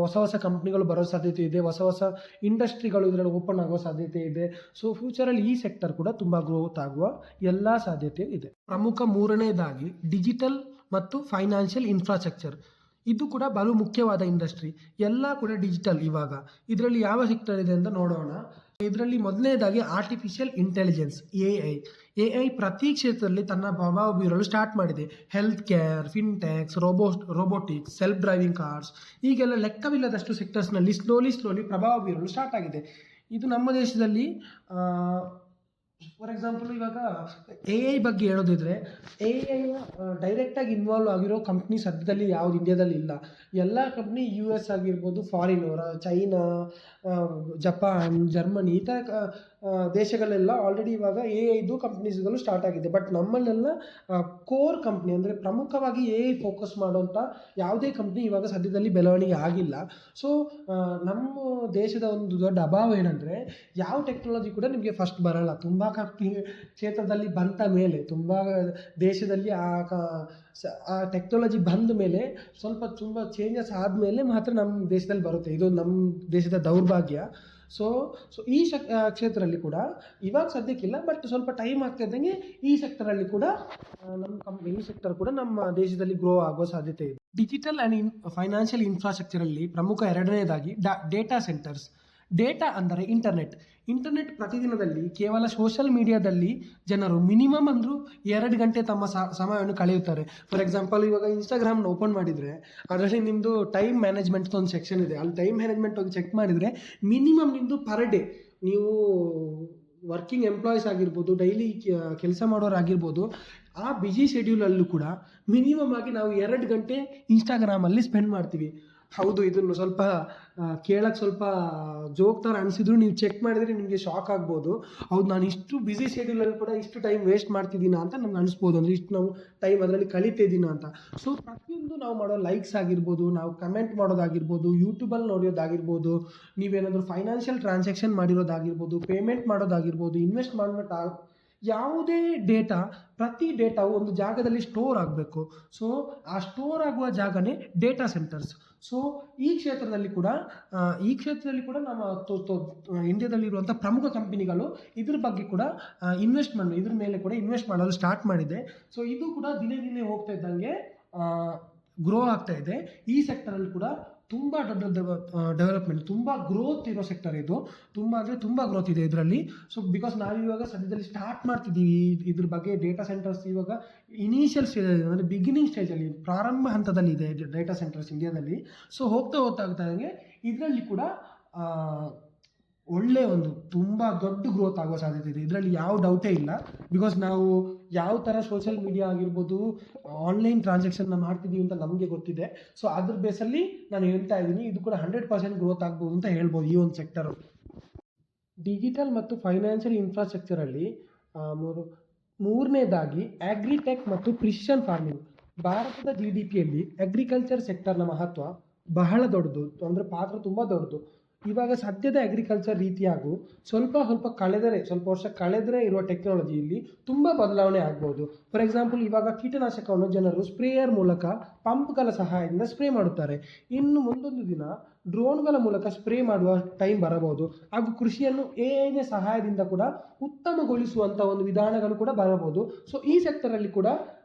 ಹೊಸ ಕಂಪ್ನಿಗಳು ಬರೋ ಸಾಧ್ಯತೆ ಇದೆ. ಹೊಸ ಇಂಡಸ್ಟ್ರಿಗಳು ಇದರಲ್ಲಿ ಓಪನ್ ಆಗೋ ಸಾಧ್ಯತೆ ಇದೆ. ಸೊ ಫ್ಯೂಚರಲ್ಲಿ ಈ ಸೆಕ್ಟರ್ ಕೂಡ ತುಂಬ ಗ್ರೋತ್ ಆಗುವ ಎಲ್ಲ ಸಾಧ್ಯತೆ ಇದೆ. ಪ್ರಮುಖ 3ನೇದಾಗಿ ಡಿಜಿಟಲ್ ಮತ್ತು ಫೈನಾನ್ಷಿಯಲ್ ಇನ್ಫ್ರಾಸ್ಟ್ರಕ್ಚರ್. ಇದು ಕೂಡ ಬಲು ಮುಖ್ಯವಾದ ಇಂಡಸ್ಟ್ರಿ. ಎಲ್ಲ ಕೂಡ ಡಿಜಿಟಲ್ ಇವಾಗ. ಇದರಲ್ಲಿ ಯಾವ ಸೆಕ್ಟರ್ ಇದೆ ಅಂತ ನೋಡೋಣ. ಇದರಲ್ಲಿ ಮೊದಲನೇದಾಗಿ ಆರ್ಟಿಫಿಷಿಯಲ್ ಇಂಟೆಲಿಜೆನ್ಸ್, ಎ ಐ ಪ್ರತಿ ಕ್ಷೇತ್ರದಲ್ಲಿ ತನ್ನ ಪ್ರಭಾವ ಬೀರಲು ಸ್ಟಾರ್ಟ್ ಮಾಡಿದೆ. Health care, fintechs, robotics, self driving cars, ಹೀಗೆಲ್ಲ ಲೆಕ್ಕವಿಲ್ಲದಷ್ಟು ಸೆಕ್ಟರ್ಸ್ನಲ್ಲಿ ಸ್ಲೋಲಿ ಪ್ರಭಾವ ಬೀರಲು ಸ್ಟಾರ್ಟ್ ಆಗಿದೆ. ಇದು ನಮ್ಮ ದೇಶದಲ್ಲಿ ಫಾರ್ ಎಕ್ಸಾಂಪಲ್ ಇವಾಗ ಎ ಐ ಬಗ್ಗೆ ಹೇಳೋದಿದ್ರೆ, ಎ ಐನ ಡೈರೆಕ್ಟಾಗಿ ಇನ್ವಾಲ್ವ್ ಆಗಿರೋ ಕಂಪ್ನಿ ಸದ್ಯದಲ್ಲಿ ಯಾವುದು ಇಂಡಿಯಾದಲ್ಲಿ ಇಲ್ಲ. ಎಲ್ಲ ಕಂಪ್ನಿ US ಆಗಿರ್ಬೋದು, ಫಾರಿನ್ ಅವರ, ಚೈನಾ, ಜಪಾನ್, ಜರ್ಮನಿ ಈ ಥರ ದೇಶಗಳೆಲ್ಲ ಆಲ್ರೆಡಿ ಇವಾಗ AI ಕಂಪ್ನೀಸ್ಗಳು ಸ್ಟಾರ್ಟ್ ಆಗಿದೆ. ಬಟ್ ನಮ್ಮಲ್ಲೆಲ್ಲ ಕೋರ್ ಕಂಪ್ನಿ ಅಂದರೆ ಪ್ರಮುಖವಾಗಿ AI ಫೋಕಸ್ ಮಾಡೋಂಥ ಯಾವುದೇ ಕಂಪ್ನಿ ಇವಾಗ ಸದ್ಯದಲ್ಲಿ ಬೆಳವಣಿಗೆ ಆಗಿಲ್ಲ. ಸೊ ನಮ್ಮ ದೇಶದ ಒಂದು ದೊಡ್ಡ ಅಭಾವ ಏನಂದರೆ ಯಾವ ಟೆಕ್ನಾಲಜಿ ಕೂಡ ನಿಮಗೆ ಫಸ್ಟ್ ಬರಲ್ಲ. ತುಂಬ ಕಂಪ್ನಿ ಕ್ಷೇತ್ರದಲ್ಲಿ ಬಂದ ಮೇಲೆ, ತುಂಬ ದೇಶದಲ್ಲಿ ಆ ಟೆಕ್ನಾಲಜಿ ಬಂದ ಮೇಲೆ ತುಂಬ ಚೇಂಜಸ್ ಆದಮೇಲೆ ಮಾತ್ರ ನಮ್ಮ ದೇಶದಲ್ಲಿ ಬರುತ್ತೆ. ಇದು ನಮ್ಮ ದೇಶದ ದೌರ್ಭಾಗ್ಯ. ಸೊ ಈ ಕ್ಷೇತ್ರದಲ್ಲಿ ಕೂಡ ಇವಾಗ ಸದ್ಯಕ್ಕಿಲ್ಲ, ಬಟ್ ಸ್ವಲ್ಪ ಟೈಮ್ ಆಗ್ತಾ ಇದ್ದಂಗೆ ಈ ಸೆಕ್ಟರಲ್ಲಿ ಕೂಡ ಈ ಸೆಕ್ಟರ್ ಕೂಡ ನಮ್ಮ ದೇಶದಲ್ಲಿ ಗ್ರೋ ಆಗುವ ಸಾಧ್ಯತೆ ಇದೆ. ಡಿಜಿಟಲ್ ಆ್ಯಂಡ್ ಫೈನಾನ್ಷಿಯಲ್ ಇನ್ಫ್ರಾಸ್ಟ್ರಕ್ಚರಲ್ಲಿ ಪ್ರಮುಖ ಎರಡನೇದಾಗಿ ಡೇಟಾ ಸೆಂಟರ್ಸ್. ಡೇಟಾ ಅಂದರೆ ಇಂಟರ್ನೆಟ್ ಪ್ರತಿದಿನದಲ್ಲಿ ಕೇವಲ ಸೋಷಲ್ ಮೀಡಿಯಾದಲ್ಲಿ ಜನರು ಮಿನಿಮಮ್ ಅಂದರೂ 2 ಗಂಟೆ ತಮ್ಮ ಸಮಯವನ್ನು ಕಳೆಯುತ್ತಾರೆ. ಫಾರ್ ಎಕ್ಸಾಂಪಲ್, ಇವಾಗ ಇನ್ಸ್ಟಾಗ್ರಾಮ್ನ ಓಪನ್ ಮಾಡಿದರೆ ಅದರಲ್ಲಿ ನಿಮ್ಮದು ಟೈಮ್ ಮ್ಯಾನೇಜ್ಮೆಂಟ್ ಒಂದು ಸೆಕ್ಷನ್ ಇದೆ. ಅಲ್ಲಿ ಟೈಮ್ ಮ್ಯಾನೇಜ್ಮೆಂಟ್ ಒಂದು ಚೆಕ್ ಮಾಡಿದರೆ ಮಿನಿಮಮ್ ನಿಮ್ಮದು ಪರ್ ಡೇ, ನೀವು ವರ್ಕಿಂಗ್ ಎಂಪ್ಲಾಯೀಸ್ ಆಗಿರ್ಬೋದು, ಡೈಲಿ ಕೆಲಸ ಮಾಡೋರಾಗಿರ್ಬೋದು, ಆ ಬ್ಯುಸಿ ಶೆಡ್ಯೂಲಲ್ಲೂ ಕೂಡ ಮಿನಿಮಮ್ ಆಗಿ ನಾವು 2 ಗಂಟೆ ಇನ್ಸ್ಟಾಗ್ರಾಮಲ್ಲಿ ಸ್ಪೆಂಡ್ ಮಾಡ್ತೀವಿ. ಹೌದು, ಇದನ್ನು ಸ್ವಲ್ಪ ಕೇಳಕ್ಕೆ ಸ್ವಲ್ಪ ಜೋಕ್ ಥರ ಅನಿಸಿದ್ರು ನೀವು ಚೆಕ್ ಮಾಡಿದರೆ ನಿಮಗೆ ಶಾಕ್ ಆಗ್ಬೋದು. ಹೌದು, ನಾನು ಇಷ್ಟು ಬ್ಯುಸಿ ಶೆಡ್ಯೂಲಲ್ಲಿ ಕೂಡ ಇಷ್ಟು ಟೈಮ್ ವೇಸ್ಟ್ ಮಾಡ್ತಿದ್ದೀನ ಅಂತ ನಮ್ಗೆ ಅನಿಸ್ಬೋದು. ಅಂದರೆ ಇಷ್ಟು ನಾವು ಟೈಮ್ ಅದರಲ್ಲಿ ಕಳೀತಿದ್ದೀನ ಅಂತ. ಸೊ ಪ್ರತಿಯೊಂದು ನಾವು ಮಾಡೋ ಲೈಕ್ಸ್ ಆಗಿರ್ಬೋದು, ನಾವು ಕಮೆಂಟ್ ಮಾಡೋದಾಗಿರ್ಬೋದು, ಯೂಟ್ಯೂಬಲ್ಲಿ ನೋಡೋದಾಗಿರ್ಬೋದು, ನೀವೇನಾದರೂ ಫೈನಾನ್ಷಿಯಲ್ ಟ್ರಾನ್ಸಾಕ್ಷನ್ ಮಾಡಿರೋದಾಗಿರ್ಬೋದು, ಪೇಮೆಂಟ್ ಮಾಡೋದಾಗಿರ್ಬೋದು, ಇನ್ವೆಸ್ಟ್ ಮಾಡೋ ಯಾವುದೇ ಪ್ರತಿ ಡೇಟಾವು ಒಂದು ಜಾಗದಲ್ಲಿ ಸ್ಟೋರ್ ಆಗಬೇಕು. ಸೊ ಆ ಸ್ಟೋರ್ ಆಗುವ ಜಾಗನೇ ಡೇಟಾ ಸೆಂಟರ್ಸ್. ಸೊ ಈ ಕ್ಷೇತ್ರದಲ್ಲಿ ಕೂಡ ನಮ್ಮ ಇಂಡಿಯಾದಲ್ಲಿರುವಂಥ ಪ್ರಮುಖ ಕಂಪನಿಗಳು ಇದ್ರ ಬಗ್ಗೆ ಕೂಡ ಇದ್ರ ಮೇಲೆ ಕೂಡ ಇನ್ವೆಸ್ಟ್ ಮಾಡಲು ಸ್ಟಾರ್ಟ್ ಮಾಡಿದೆ. ಸೊ ಇದು ಕೂಡ ದಿನೇ ದಿನೇ ಹೋಗ್ತಾ ಇದ್ದಂಗೆ ಗ್ರೋ ಆಗ್ತಾ ಇದೆ. ಈ ಸೆಕ್ಟರಲ್ಲಿ ಕೂಡ ತುಂಬ ದೊಡ್ಡ ಡೆವಲಪ್ಮೆಂಟ್, ತುಂಬ ಗ್ರೋತ್ ಇರೋ ಸೆಕ್ಟರ್ ಇದು. ತುಂಬ ಗ್ರೋತ್ ಇದೆ ಇದರಲ್ಲಿ. ಸೊ ಬಿಕಾಸ್ ನಾವಿವಾಗ ಸದ್ಯದಲ್ಲಿ ಸ್ಟಾರ್ಟ್ ಮಾಡ್ತಿದ್ದೀವಿ ಇದ್ರ ಬಗ್ಗೆ. ಡೇಟಾ ಸೆಂಟರ್ಸ್ ಇವಾಗ ಇನಿಷಿಯಲ್ ಸ್ಟೇಜಲ್ಲಿ, ಅಂದರೆ ಬಿಗಿನಿಂಗ್ ಸ್ಟೇಜಲ್ಲಿ, ಪ್ರಾರಂಭ ಹಂತದಲ್ಲಿ ಇದೆ ಡೇಟಾ ಸೆಂಟರ್ಸ್ ಇಂಡಿಯಾದಲ್ಲಿ. ಸೊ ಹೋಗ್ತಾಗೆ ಇದರಲ್ಲಿ ಕೂಡ ಒಳ್ಳೆ ಒಂದು ತುಂಬ ದೊಡ್ಡ ಗ್ರೋತ್ ಆಗೋ ಸಾಧ್ಯತೆ ಇದೆ. ಇದರಲ್ಲಿ ಯಾವ ಡೌಟೇ ಇಲ್ಲ. ಬಿಕಾಸ್ ನಾವು ಯಾವ ಥರ ಸೋಷಿಯಲ್ ಮೀಡಿಯಾ ಆಗಿರ್ಬೋದು, ಆನ್ಲೈನ್ ಟ್ರಾನ್ಸಾಕ್ಷನ್ನ ಮಾಡ್ತಿದ್ದೀವಿ ಅಂತ ನಮಗೆ ಗೊತ್ತಿದೆ. ಸೊ ಅದ್ರ ಬೇಸಲ್ಲಿ ನಾನು ಹೇಳ್ತಾ ಇದ್ದೀನಿ, ಇದು ಕೂಡ 100% ಗ್ರೋತ್ ಆಗ್ಬೋದು ಅಂತ ಹೇಳ್ಬೋದು ಈ ಒಂದು ಸೆಕ್ಟರು. ಡಿಜಿಟಲ್ ಮತ್ತು ಫೈನಾನ್ಷಿಯಲ್ ಇನ್ಫ್ರಾಸ್ಟ್ರಕ್ಚರಲ್ಲಿ ಮೂರನೇದಾಗಿ ಅಗ್ರಿಟೆಕ್ ಮತ್ತು ಪ್ರಿಸಿಷನ್ ಫಾರ್ಮಿಂಗ್. ಭಾರತದ GDPಯಲ್ಲಿ ಅಗ್ರಿಕಲ್ಚರ್ ಸೆಕ್ಟರ್ನ ಮಹತ್ವ ಬಹಳ ದೊಡ್ಡದು, ಅಂದರೆ ಪಾತ್ರ ತುಂಬ ದೊಡ್ಡದು. ಇವಾಗ ಸದ್ಯದ ಅಗ್ರಿಕಲ್ಚರ್ ರೀತಿಯಾಗೂ ಸ್ವಲ್ಪ ವರ್ಷ ಕಳೆದರೆ ಇರುವ ಟೆಕ್ನಾಲಜಿಯಲ್ಲಿ ತುಂಬ ಬದಲಾವಣೆ ಆಗ್ಬೋದು. ಫಾರ್ ಎಕ್ಸಾಂಪಲ್, ಇವಾಗ ಕೀಟನಾಶಕವನ್ನು ಜನರು ಸ್ಪ್ರೇಯರ್ ಮೂಲಕ ಪಂಪ್ಗಳ ಸಹಾಯದಿಂದ ಸ್ಪ್ರೇ ಮಾಡುತ್ತಾರೆ. ಇನ್ನು ಮುಂದೊಂದು ದಿನ ಡ್ರೋನ್ಗಳ ಮೂಲಕ ಸ್ಪ್ರೇ ಮಾಡುವ ಟೈಮ್ ಬರಬಹುದು. ಹಾಗೂ ಕೃಷಿಯನ್ನು AI ಸಹಾಯದಿಂದ ಕೂಡ ಉತ್ತಮಗೊಳಿಸುವಂಥ ಒಂದು ವಿಧಾನಗಳು ಕೂಡ ಬರಬಹುದು. ಸೊ ಈ ಸೆಕ್ಟರಲ್ಲಿ ಕೂಡ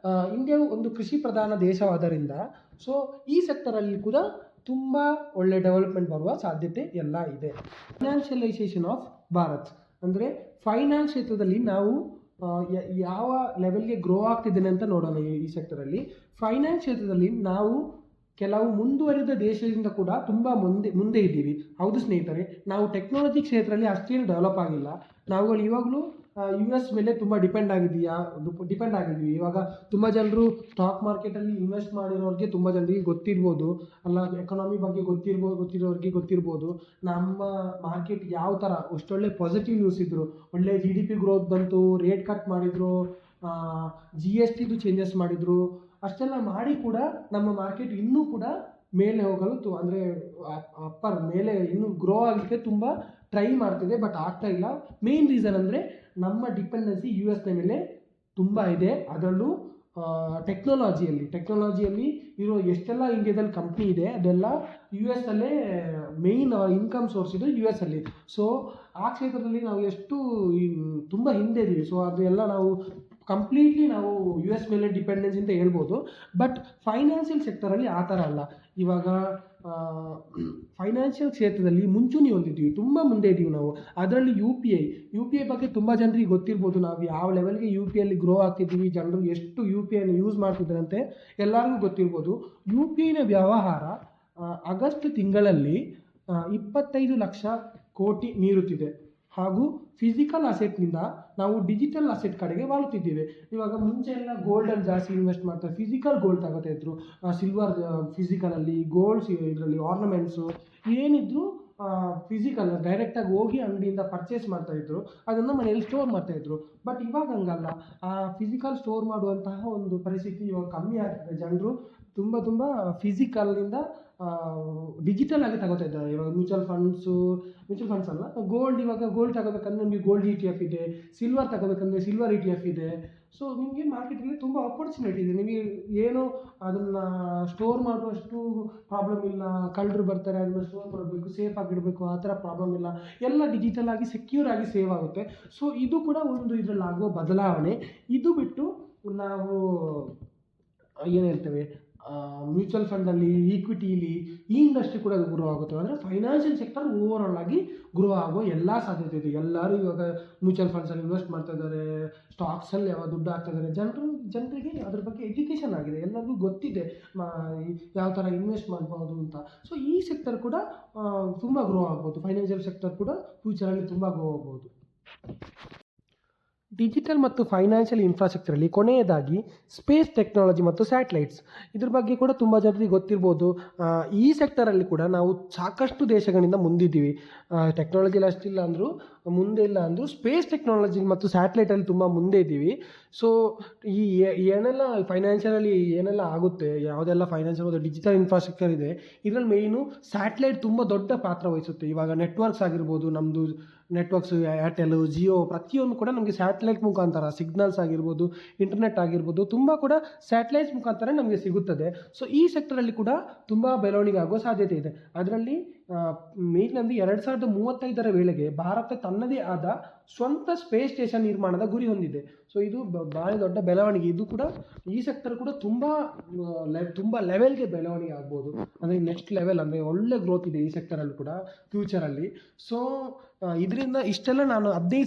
ಇಂಡಿಯಾವು ಒಂದು ಕೃಷಿ ಪ್ರಧಾನ ದೇಶವಾದ್ದರಿಂದ ಸೊ ಈ ಸೆಕ್ಟರಲ್ಲಿ ಕೂಡ ತುಂಬ ಒಳ್ಳೆ ಡೆವಲಪ್ಮೆಂಟ್ ಬರುವ ಸಾಧ್ಯತೆ ಎಲ್ಲ ಇದೆ. ಫೈನಾನ್ಷಿಯಲೈಸೇಷನ್ ಆಫ್ ಭಾರತ್ ಅಂದರೆ ಫೈನಾನ್ಸ್ ಕ್ಷೇತ್ರದಲ್ಲಿ ನಾವು ಯಾವ ಲೆವೆಲ್ಗೆ ಗ್ರೋ ಆಗ್ತಿದ್ದೇನೆ ಅಂತ ನೋಡೋಣ. ಈ ಸೆಕ್ಟರಲ್ಲಿ ಫೈನಾನ್ಸ್ ಕ್ಷೇತ್ರದಲ್ಲಿ ನಾವು ಕೆಲವು ಮುಂದುವರಿದ ದೇಶದಿಂದ ಕೂಡ ತುಂಬ ಮುಂದೆ ಇದ್ದೀವಿ. ಹೌದು ಸ್ನೇಹಿತರೆ, ನಾವು ಟೆಕ್ನಾಲಜಿ ಕ್ಷೇತ್ರದಲ್ಲಿ ಅಷ್ಟೇನು ಡೆವಲಪ್ ಆಗಿಲ್ಲ. ನಾವುಗಳು ಇವಾಗಲೂ US ಮೇಲೆ ತುಂಬ ಡಿಪೆಂಡ್ ಆಗಿದ್ದೀವಿ. ಇವಾಗ ತುಂಬ ಜನರು ಸ್ಟಾಕ್ ಮಾರ್ಕೆಟಲ್ಲಿ ಇನ್ವೆಸ್ಟ್ ಮಾಡಿರೋರಿಗೆ ತುಂಬ ಜನರಿಗೆ ಗೊತ್ತಿರ್ಬೋದು, ಅಲ್ಲ ಎಕನಾಮಿ ಬಗ್ಗೆ ಗೊತ್ತಿರೋರಿಗೆ ಗೊತ್ತಿರ್ಬೋದು. ನಮ್ಮ ಮಾರ್ಕೆಟ್ ಯಾವ ಥರ ಅಷ್ಟೊಳ್ಳೆ ಪಾಸಿಟಿವ್ ನ್ಯೂಸ್ ಇದ್ದರು, ಒಳ್ಳೆ GDP ಗ್ರೋತ್ ಬಂತು, ರೇಟ್ ಕಟ್ ಮಾಡಿದರು, GSTದು ಚೇಂಜಸ್ ಮಾಡಿದರು. ಅಷ್ಟೆಲ್ಲ ಮಾಡಿ ಕೂಡ ನಮ್ಮ ಮಾರ್ಕೆಟ್ ಇನ್ನೂ ಕೂಡ ಮೇಲೆ ಹೋಗಲು ಅಂದರೆ ಮೇಲೆ ಇನ್ನೂ ಗ್ರೋ ಆಗಲಿಕ್ಕೆ ತುಂಬ ಟ್ರೈ ಮಾಡ್ತಿದೆ, ಬಟ್ ಆಗ್ತಾ ಇಲ್ಲ. ಮೇನ್ ರೀಸನ್ ಅಂದರೆ ನಮ್ಮ ಡಿಪೆಂಡೆನ್ಸಿ US ಮೇಲೆ ತುಂಬ ಇದೆ. ಅದರಲ್ಲೂ ಟೆಕ್ನಾಲಜಿಯಲ್ಲಿ ಇರೋ ಎಷ್ಟೆಲ್ಲ ಇಂಡಿಯಾದಲ್ಲಿ ಕಂಪ್ನಿ ಇದೆ ಅದೆಲ್ಲ US ಅಲ್ಲೇ ಮೇಯ್ನ್ ಇನ್ಕಮ್ ಸೋರ್ಸ್ ಇದು US ಅಲ್ಲಿ. ಸೊ ಆ ಕ್ಷೇತ್ರದಲ್ಲಿ ನಾವು ತುಂಬ ಹಿಂದೆ ಇದ್ದೀವಿ. ಸೊ ಅದೆಲ್ಲ ನಾವು ಕಂಪ್ಲೀಟ್ಲಿ US ಮೇಲೆ ಡಿಪೆಂಡೆನ್ಸಿ ಅಂತ ಹೇಳ್ಬೋದು. ಬಟ್ ಫೈನಾನ್ಷಿಯಲ್ ಸೆಕ್ಟರಲ್ಲಿ ಆ ಥರ ಅಲ್ಲ. ಇವಾಗ ಫೈನಾನ್ಷಿಯಲ್ ಕ್ಷೇತ್ರದಲ್ಲಿ ಮುಂಚೂಣಿ ಹೊಂದಿದ್ದೀವಿ, ತುಂಬ ಮುಂದೆ ಇದ್ದೀವಿ ನಾವು. ಅದರಲ್ಲಿ ಯು ಪಿ ಐ ಬಗ್ಗೆ ತುಂಬ ಜನರಿಗೆ ಗೊತ್ತಿರ್ಬೋದು. ನಾವು ಯಾವ ಲೆವೆಲ್ಗೆ UPIಯಲ್ಲಿ ಗ್ರೋ ಆಗ್ತಿದ್ದೀವಿ, ಜನರು ಎಷ್ಟು UPIನ ಯೂಸ್ ಮಾಡ್ತಿದ್ದಾರೆ ಅಂತ ಎಲ್ಲರಿಗೂ ಗೊತ್ತಿರ್ಬೋದು. UPIನ ವ್ಯವಹಾರ ಆಗಸ್ಟ್ ತಿಂಗಳಲ್ಲಿ 25 ಲಕ್ಷ ಕೋಟಿ ಮೀರುತ್ತಿದೆ. ಹಾಗೂ ಫಿಸಿಕಲ್ ಅಸೆಟ್ನಿಂದ ನಾವು ಡಿಜಿಟಲ್ ಅಸೆಟ್ ಕಡೆಗೆ ವಾಲುತ್ತಿದ್ದೇವೆ. ಇವಾಗ ಮುಂಚೆ ಎಲ್ಲ ಗೋಲ್ಡಲ್ಲಿ ಜಾಸ್ತಿ ಇನ್ವೆಸ್ಟ್ ಮಾಡ್ತಾರೆ, ಫಿಸಿಕಲ್ ಗೋಲ್ಡ್ ತಗೋತಾ ಇದ್ರು. ಸಿಲ್ವರ್ ಫಿಸಿಕಲಲ್ಲಿ, ಗೋಲ್ಡ್ಸ್ ಇದರಲ್ಲಿ ಆರ್ನಮೆಂಟ್ಸು ಏನಿದ್ರು ಫಿಸಿಕಲ್ ಡೈರೆಕ್ಟಾಗಿ ಹೋಗಿ ಅಂಗಡಿಯಿಂದ ಪರ್ಚೇಸ್ ಮಾಡ್ತಾಯಿದ್ರು, ಅದನ್ನು ಮನೆಯಲ್ಲಿ ಸ್ಟೋರ್ ಮಾಡ್ತಾಯಿದ್ರು. ಬಟ್ ಇವಾಗ ಹಂಗಲ್ಲ, ಆ ಫಿಸಿಕಲ್ ಸ್ಟೋರ್ ಮಾಡುವಂತಹ ಒಂದು ಪರಿಸ್ಥಿತಿ ಇವಾಗ ಕಮ್ಮಿ ಆಗ್ತಿದೆ. ಜನರು ತುಂಬ ಫಿಸಿಕಲ್ಲಿಂದ ಡಿಜಿಟಲ್ ಆಗಿ ತಗೋತಾ ಇದ್ದಾರೆ. ಇವಾಗ ಮ್ಯೂಚುವಲ್ ಫಂಡ್ಸ್ ಅಲ್ಲ, ಇವಾಗ ಗೋಲ್ಡ್ ತಗೋಬೇಕಂದ್ರೆ ನಿಮಗೆ ಗೋಲ್ಡ್ ETF ಇದೆ, ಸಿಲ್ವರ್ ತಗೋಬೇಕಂದ್ರೆ ಸಿಲ್ವರ್ ETF ಇದೆ. ಸೊ ನಿಮಗೆ ಮಾರ್ಕೆಟಲ್ಲಿ ತುಂಬ ಆಪರ್ಚುನಿಟಿ ಇದೆ. ನಿಮಗೆ ಏನು ಅದನ್ನು ಸ್ಟೋರ್ ಮಾಡುವಷ್ಟು ಪ್ರಾಬ್ಲಮ್ ಇಲ್ಲ. ಕಳ್ಳರು ಬರ್ತಾರೆ, ಅದನ್ನು ಸ್ಟೋರ್ ಮಾಡಬೇಕು, ಸೇಫ್ ಆಗಿಡಬೇಕು, ಆ ಥರ ಪ್ರಾಬ್ಲಮ್ ಇಲ್ಲ. ಎಲ್ಲ ಡಿಜಿಟಲ್ ಆಗಿ ಸೆಕ್ಯೂರ್ ಆಗಿ ಸೇವ್ ಆಗುತ್ತೆ. ಸೊ ಇದು ಕೂಡ ಒಂದು ಇದರಲ್ಲಿ ಆಗುವ ಬದಲಾವಣೆ. ಇದು ಬಿಟ್ಟು ನಾವು ಏನು ಹೇಳ್ತೇವೆ, ಮ್ಯೂಚುವಲ್ ಫಂಡಲ್ಲಿ, ಈಕ್ವಿಟಿಲಿ ಈ ಇಂಡಸ್ಟ್ರಿ ಕೂಡ ಗ್ರೋ ಆಗುತ್ತೆ. ಅಂದರೆ ಫೈನಾನ್ಷಿಯಲ್ ಸೆಕ್ಟರ್ ಓವರಾಲ್ ಆಗಿ ಗ್ರೋ ಆಗೋ ಎಲ್ಲ ಸಾಧ್ಯತೆ ಇದೆ. ಎಲ್ಲರೂ ಇವಾಗ ಮ್ಯೂಚುವಲ್ ಫಂಡ್ಸಲ್ಲಿ ಇನ್ವೆಸ್ಟ್ ಮಾಡ್ತಾ ಇದ್ದಾರೆ, ಸ್ಟಾಕ್ಸಲ್ಲಿ ಯಾವ ದುಡ್ಡು ಹಾಕ್ತಾ ಇದ್ದಾರೆ. ಜನರಿಗೆ ಅದ್ರ ಬಗ್ಗೆ ಎಜುಕೇಷನ್ ಆಗಿದೆ, ಎಲ್ಲರಿಗೂ ಗೊತ್ತಿದೆ ಯಾವ ಥರ ಇನ್ವೆಸ್ಟ್ ಮಾಡ್ಬೋದು ಅಂತ. ಸೊ ಈ ಸೆಕ್ಟರ್ ಕೂಡ ತುಂಬ ಗ್ರೋ ಆಗ್ಬೋದು. ಫೈನಾನ್ಷಿಯಲ್ ಸೆಕ್ಟರ್ ಕೂಡ ಫ್ಯೂಚರಲ್ಲಿ ತುಂಬ ಗ್ರೋ ಆಗ್ಬೋದು. ಡಿಜಿಟಲ್ ಮತ್ತು ಫೈನಾನ್ಷಿಯಲ್ ಇನ್ಫ್ರಾಸ್ಟ್ರಕ್ಚರಲ್ಲಿ ಕೊನೆಯದಾಗಿ ಸ್ಪೇಸ್ ಟೆಕ್ನಾಲಜಿ ಮತ್ತು ಸ್ಯಾಟಲೈಟ್ಸ್, ಇದ್ರ ಬಗ್ಗೆ ಕೂಡ ತುಂಬ ಜನರಿಗೆ ಗೊತ್ತಿರ್ಬೋದು. ಈ ಸೆಕ್ಟರಲ್ಲಿ ಕೂಡ ನಾವು ಸಾಕಷ್ಟು ದೇಶಗಳಿಂದ ಮುಂದಿದ್ದೀವಿ. ಟೆಕ್ನಾಲಜಿಲಿ ಅಷ್ಟಿಲ್ಲ ಅಂದರೂ, ಮುಂದೆ ಇಲ್ಲ ಅಂದರೂ ಸ್ಪೇಸ್ ಟೆಕ್ನಾಲಜಿ ಮತ್ತು ಸ್ಯಾಟಲೈಟಲ್ಲಿ ತುಂಬ ಮುಂದೆ ಇದ್ದೀವಿ. ಸೊ ಈ ಏನೆಲ್ಲ ಫೈನಾನ್ಷಿಯಲಿ ಏನೆಲ್ಲ ಆಗುತ್ತೆ, ಯಾವುದೆಲ್ಲ ಫೈನಾನ್ಷಿಯಲ್ ಮತ್ತು ಡಿಜಿಟಲ್ ಇನ್ಫ್ರಾಸ್ಟ್ರಕ್ಚರ್ ಇದೆ, ಇದರಲ್ಲಿ ಮೇಯ್ನು ಸ್ಯಾಟಲೈಟ್ ತುಂಬ ದೊಡ್ಡ ಪಾತ್ರ ವಹಿಸುತ್ತೆ. ಇವಾಗ ನೆಟ್ವರ್ಕ್ಸ್ ಆಗಿರ್ಬೋದು, ನಮ್ಮದು ನೆಟ್ವರ್ಕ್ಸು ಏರ್ಟೆಲ್ಲು, ಜಿಯೋ, ಪ್ರತಿಯೊಂದು ಕೂಡ ನಮಗೆ ಸ್ಯಾಟಲೈಟ್ ಮುಖಾಂತರ, ಸಿಗ್ನಲ್ಸ್ ಆಗಿರ್ಬೋದು, ಇಂಟರ್ನೆಟ್ ಆಗಿರ್ಬೋದು, ತುಂಬ ಕೂಡ ಸ್ಯಾಟಲೈಟ್ಸ್ ಮುಖಾಂತರ ನಮಗೆ ಸಿಗುತ್ತದೆ. ಸೊ ಈ ಸೆಕ್ಟರಲ್ಲಿ ಕೂಡ ತುಂಬ ಬೆಳವಣಿಗೆ ಆಗುವ ಸಾಧ್ಯತೆ ಇದೆ. ಅದರಲ್ಲಿ ಮೇಯ್ನಲ್ಲಿ 2035ರ ವೇಳೆಗೆ ಭಾರತ ತನ್ನದೇ ಆದ ಸ್ವಂತ ಸ್ಪೇಸ್ ಸ್ಟೇಷನ್ ನಿರ್ಮಾಣದ ಗುರಿ ಹೊಂದಿದೆ. ಸೊ ಇದು ಭಾಳ ದೊಡ್ಡ ಬೆಳವಣಿಗೆ. ಇದು ಕೂಡ ಈ ಸೆಕ್ಟರ್ ಕೂಡ ತುಂಬ ಲೆವೆಲ್ಗೆ ಬೆಳವಣಿಗೆ ಆಗ್ಬೋದು. ಅಂದರೆ ನೆಕ್ಸ್ಟ್ ಲೆವೆಲ್, ಅಂದರೆ ಒಳ್ಳೆ ಗ್ರೋತ್ ಇದೆ ಈ ಸೆಕ್ಟರಲ್ಲಿ ಕೂಡ ಫ್ಯೂಚರಲ್ಲಿ. ಸೊ ಇದರಿಂದ ಇಷ್ಟೆಲ್ಲ ನಾನು 15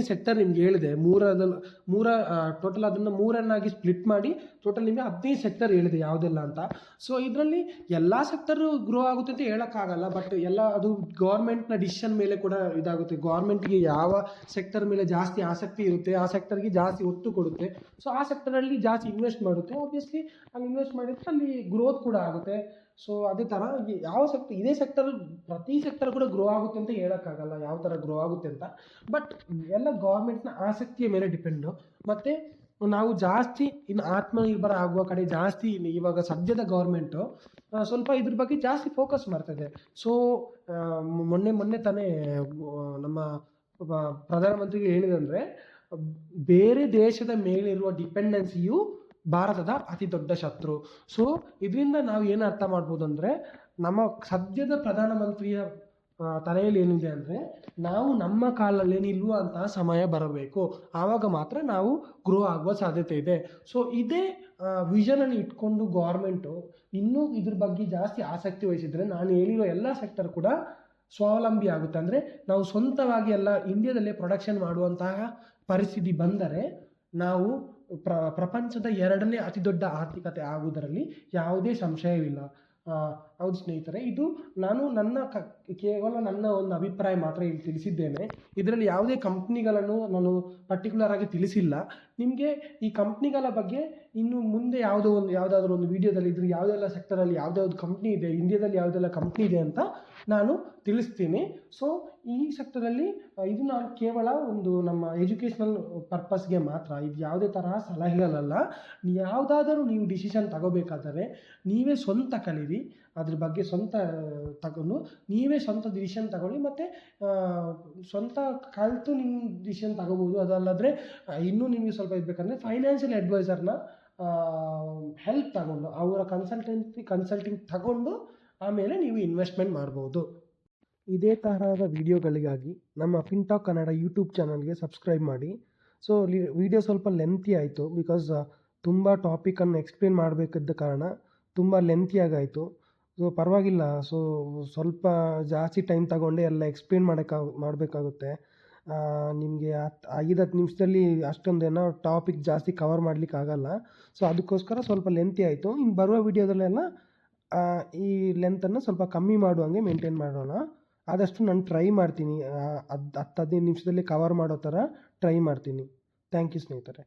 ಸೆಕ್ಟರ್ ನಿಮ್ಗೆ ಹೇಳಿದೆ. ಟೋಟಲ್ ಅದನ್ನು 3 ಸ್ಪ್ಲಿಟ್ ಮಾಡಿ ಟೋಟಲ್ ನಿಮಗೆ 15 ಸೆಕ್ಟರ್ ಹೇಳಿದೆ ಯಾವುದೆಲ್ಲ ಅಂತ. ಸೊ ಇದರಲ್ಲಿ ಎಲ್ಲ ಸೆಕ್ಟರು ಗ್ರೋ ಆಗುತ್ತೆ ಅಂತ ಹೇಳೋಕ್ಕಾಗಲ್ಲ. ಬಟ್ ಎಲ್ಲ ಅದು ಗೌರ್ಮೆಂಟ್ನ ಡಿಸಿಷನ್ ಮೇಲೆ ಕೂಡ ಇದಾಗುತ್ತೆ. ಗೌರ್ಮೆಂಟ್ಗೆ ಯಾವ ಸೆಕ್ಟರ್ ಮೇಲೆ ಜಾಸ್ತಿ ಆಸಕ್ತಿ ಇರುತ್ತೆ, ಆ ಸೆಕ್ಟರ್ಗೆ ಜಾಸ್ತಿ ಒತ್ತು ಕೊಡುತ್ತೆ. ಸೊ ಆ ಸೆಕ್ಟರಲ್ಲಿ ಜಾಸ್ತಿ ಇನ್ವೆಸ್ಟ್ ಮಾಡುತ್ತೆ. ಆಬ್ವಿಯಸ್ಲಿ ಅಲ್ಲಿ ಇನ್ವೆಸ್ಟ್ ಮಾಡಿದ್ರೆ ಅಲ್ಲಿ ಗ್ರೋತ್ ಕೂಡ ಆಗುತ್ತೆ. ಸೊ ಅದೇ ಥರ ಯಾವ ಸೆಕ್ಟರ್, ಇದೇ ಸೆಕ್ಟರ್ ಪ್ರತಿ ಸೆಕ್ಟರ್ ಕೂಡ ಗ್ರೋ ಆಗುತ್ತೆ ಅಂತ ಹೇಳೋಕ್ಕಾಗಲ್ಲ ಯಾವ ಥರ ಗ್ರೋ ಆಗುತ್ತೆ ಅಂತ. ಬಟ್ ಎಲ್ಲ ಗೌರ್ಮೆಂಟ್ನ ಆಸಕ್ತಿಯ ಮೇಲೆ ಡಿಪೆಂಡು. ಮತ್ತು ನಾವು ಜಾಸ್ತಿ ಇನ್ನು ಆತ್ಮನಿರ್ಭರ ಆಗುವ ಕಡೆ ಜಾಸ್ತಿ ಇವಾಗ ಸದ್ಯದ ಗೌರ್ಮೆಂಟು ಸ್ವಲ್ಪ ಇದ್ರ ಬಗ್ಗೆ ಜಾಸ್ತಿ ಫೋಕಸ್ ಮಾಡ್ತಾಯಿದೆ. ಸೊ ಮೊನ್ನೆ ತಾನೇ ನಮ್ಮ ಪ್ರಧಾನಮಂತ್ರಿಗೆ ಹೇಳಿದಂದರೆ, ಬೇರೆ ದೇಶದ ಮೇಲಿರುವ ಡಿಪೆಂಡೆನ್ಸಿಯು ಭಾರತದ ಅತಿ ದೊಡ್ಡ ಶತ್ರು. ಸೊ ಇದರಿಂದ ನಾವು ಏನು ಅರ್ಥ ಮಾಡ್ಬೋದು ಅಂದರೆ, ನಮ್ಮ ಸದ್ಯದ ಪ್ರಧಾನಮಂತ್ರಿಯ ತಲೆಯಲ್ಲಿ ಏನಿದೆ ಅಂದರೆ, ನಾವು ನಮ್ಮ ಕಾಲಲ್ಲಿ ನಿಲ್ಲುವಂತಹ ಸಮಯ ಬರಬೇಕು, ಆವಾಗ ಮಾತ್ರ ನಾವು ಗ್ರೋ ಆಗುವ ಸಾಧ್ಯತೆ ಇದೆ. ಸೊ ಇದೇ ವಿಷನನ್ನು ಇಟ್ಕೊಂಡು ಗೌರ್ಮೆಂಟು ಇನ್ನೂ ಇದ್ರ ಬಗ್ಗೆ ಜಾಸ್ತಿ ಆಸಕ್ತಿ ವಹಿಸಿದರೆ, ನಾನು ಹೇಳಿರೋ ಎಲ್ಲ ಸೆಕ್ಟರ್ ಕೂಡ ಸ್ವಾವಲಂಬಿ ಆಗುತ್ತೆ. ಅಂದರೆ ನಾವು ಸ್ವಂತವಾಗಿ ಎಲ್ಲ ಇಂಡಿಯಾದಲ್ಲೇ ಪ್ರೊಡಕ್ಷನ್ ಮಾಡುವಂತಹ ಪರಿಸ್ಥಿತಿ ಬಂದರೆ ನಾವು ಪ್ರಪಂಚದ 2ನೇ ಅತಿ ದೊಡ್ಡ ಆರ್ಥಿಕತೆ ಆಗುವುದರಲ್ಲಿ ಯಾವುದೇ ಸಂಶಯವಿಲ್ಲ. ಹೌದು ಸ್ನೇಹಿತರೆ, ಇದು ನಾನು ಕೇವಲ ನನ್ನ ಒಂದು ಅಭಿಪ್ರಾಯ ಮಾತ್ರ ಇಲ್ಲಿ ತಿಳಿಸಿದ್ದೇನೆ. ಇದರಲ್ಲಿ ಯಾವುದೇ ಕಂಪ್ನಿಗಳನ್ನು ನಾನು ಪರ್ಟಿಕ್ಯುಲರ್ ಆಗಿ ತಿಳಿಸಿಲ್ಲ. ನಿಮಗೆ ಈ ಕಂಪ್ನಿಗಳ ಬಗ್ಗೆ ಇನ್ನು ಮುಂದೆ ಯಾವುದಾದ್ರೂ ಒಂದು ವೀಡಿಯೋದಲ್ಲಿ ಇದ್ರ ಯಾವುದೆಲ್ಲ ಸೆಕ್ಟರಲ್ಲಿ ಯಾವುದ್ಯಾವ್ದು ಕಂಪ್ನಿ ಇದೆ, ಇಂಡಿಯಾದಲ್ಲಿ ಯಾವುದೆಲ್ಲ ಕಂಪ್ನಿ ಇದೆ ಅಂತ ನಾನು ತಿಳಿಸ್ತೀನಿ. ಸೊ ಈ ಸೆಕ್ಟರಲ್ಲಿ ಇದು ನಾನು ಕೇವಲ ಒಂದು ನಮ್ಮ ಎಜುಕೇಷ್ನಲ್ ಪರ್ಪಸ್ಗೆ ಮಾತ್ರ, ಇದು ಯಾವುದೇ ತರಹ ಸಲಹೆಗಳಲ್ಲ. ಯಾವುದಾದರೂ ನೀವು ಡಿಸಿಷನ್ ತಗೋಬೇಕಾದರೆ ನೀವೇ ಸ್ವಂತ ಕಲೀರಿ, ಅದ್ರ ಬಗ್ಗೆ ತಗೊಂಡು ನೀವೇ ಸ್ವಂತ ಡಿಸಿಷನ್ ತಗೊಳ್ಳಿ. ಮತ್ತು ಸ್ವಂತ ಕಲಿತು ನಿಮ್ಮ ಡಿಸಿಷನ್ ತಗೋಬೋದು. ಅದಲ್ಲದ್ರೆ ಇನ್ನೂ ನಿಮಗೆ ಸ್ವಲ್ಪ ಇರಬೇಕಂದ್ರೆ ಫೈನಾನ್ಷಿಯಲ್ ಅಡ್ವೈಸರ್ನ ಹೆಲ್ಪ್ ತಗೊಂಡು, ಅವರ ಕನ್ಸಲ್ಟಿಂಗ್ ತಗೊಂಡು ಆಮೇಲೆ ನೀವು ಇನ್ವೆಸ್ಟ್ಮೆಂಟ್ ಮಾಡ್ಬೋದು. ಇದೇ ತರಹದ ವಿಡಿಯೋಗಳಿಗಾಗಿ ನಮ್ಮ ಫಿನ್ಟಾಕ್ ಕನ್ನಡ ಯೂಟ್ಯೂಬ್ ಚಾನಲ್ಗೆ ಸಬ್ಸ್ಕ್ರೈಬ್ ಮಾಡಿ. ಸೊ ವಿಡಿಯೋ ಸ್ವಲ್ಪ ಲೆಂತಿ ಆಯಿತು, ಬಿಕಾಸ್ ತುಂಬ ಟಾಪಿಕನ್ನು ಎಕ್ಸ್ಪ್ಲೇನ್ ಮಾಡಬೇಕಿದ್ದ ಕಾರಣ ತುಂಬ ಲೆಂತಿಯಾಗಾಯಿತು. ಸೊ ಪರವಾಗಿಲ್ಲ. ಸೊ ಸ್ವಲ್ಪ ಜಾಸ್ತಿ ಟೈಮ್ ತಗೊಂಡೆ ಎಲ್ಲ ಎಕ್ಸ್ಪ್ಲೇನ್ ಮಾಡಬೇಕಾಗುತ್ತೆ. ನಿಮಗೆ 5-10 ನಿಮಿಷದಲ್ಲಿ ಅಷ್ಟೊಂದೇನೋ ಟಾಪಿಕ್ ಜಾಸ್ತಿ ಕವರ್ ಮಾಡಲಿಕ್ಕಾಗಲ್ಲ. ಸೊ ಅದಕ್ಕೋಸ್ಕರ ಸ್ವಲ್ಪ ಲೆಂತಿ ಆಯಿತು. ಇನ್ನು ಬರುವ ವಿಡಿಯೋದಲ್ಲೆಲ್ಲ ಈ ಲೆಂತನ್ನು ಸ್ವಲ್ಪ ಕಮ್ಮಿ ಮಾಡುವಂಗೆ ಮೇಂಟೈನ್ ಮಾಡೋಣ. ಆದಷ್ಟು ನಾನು ಟ್ರೈ ಮಾಡ್ತೀನಿ, 10-15 ನಿಮಿಷದಲ್ಲಿ ಕವರ್ ಮಾಡೋ ಥರ ಟ್ರೈ ಮಾಡ್ತೀನಿ. ಥ್ಯಾಂಕ್ ಯು ಸ್ನೇಹಿತರೆ.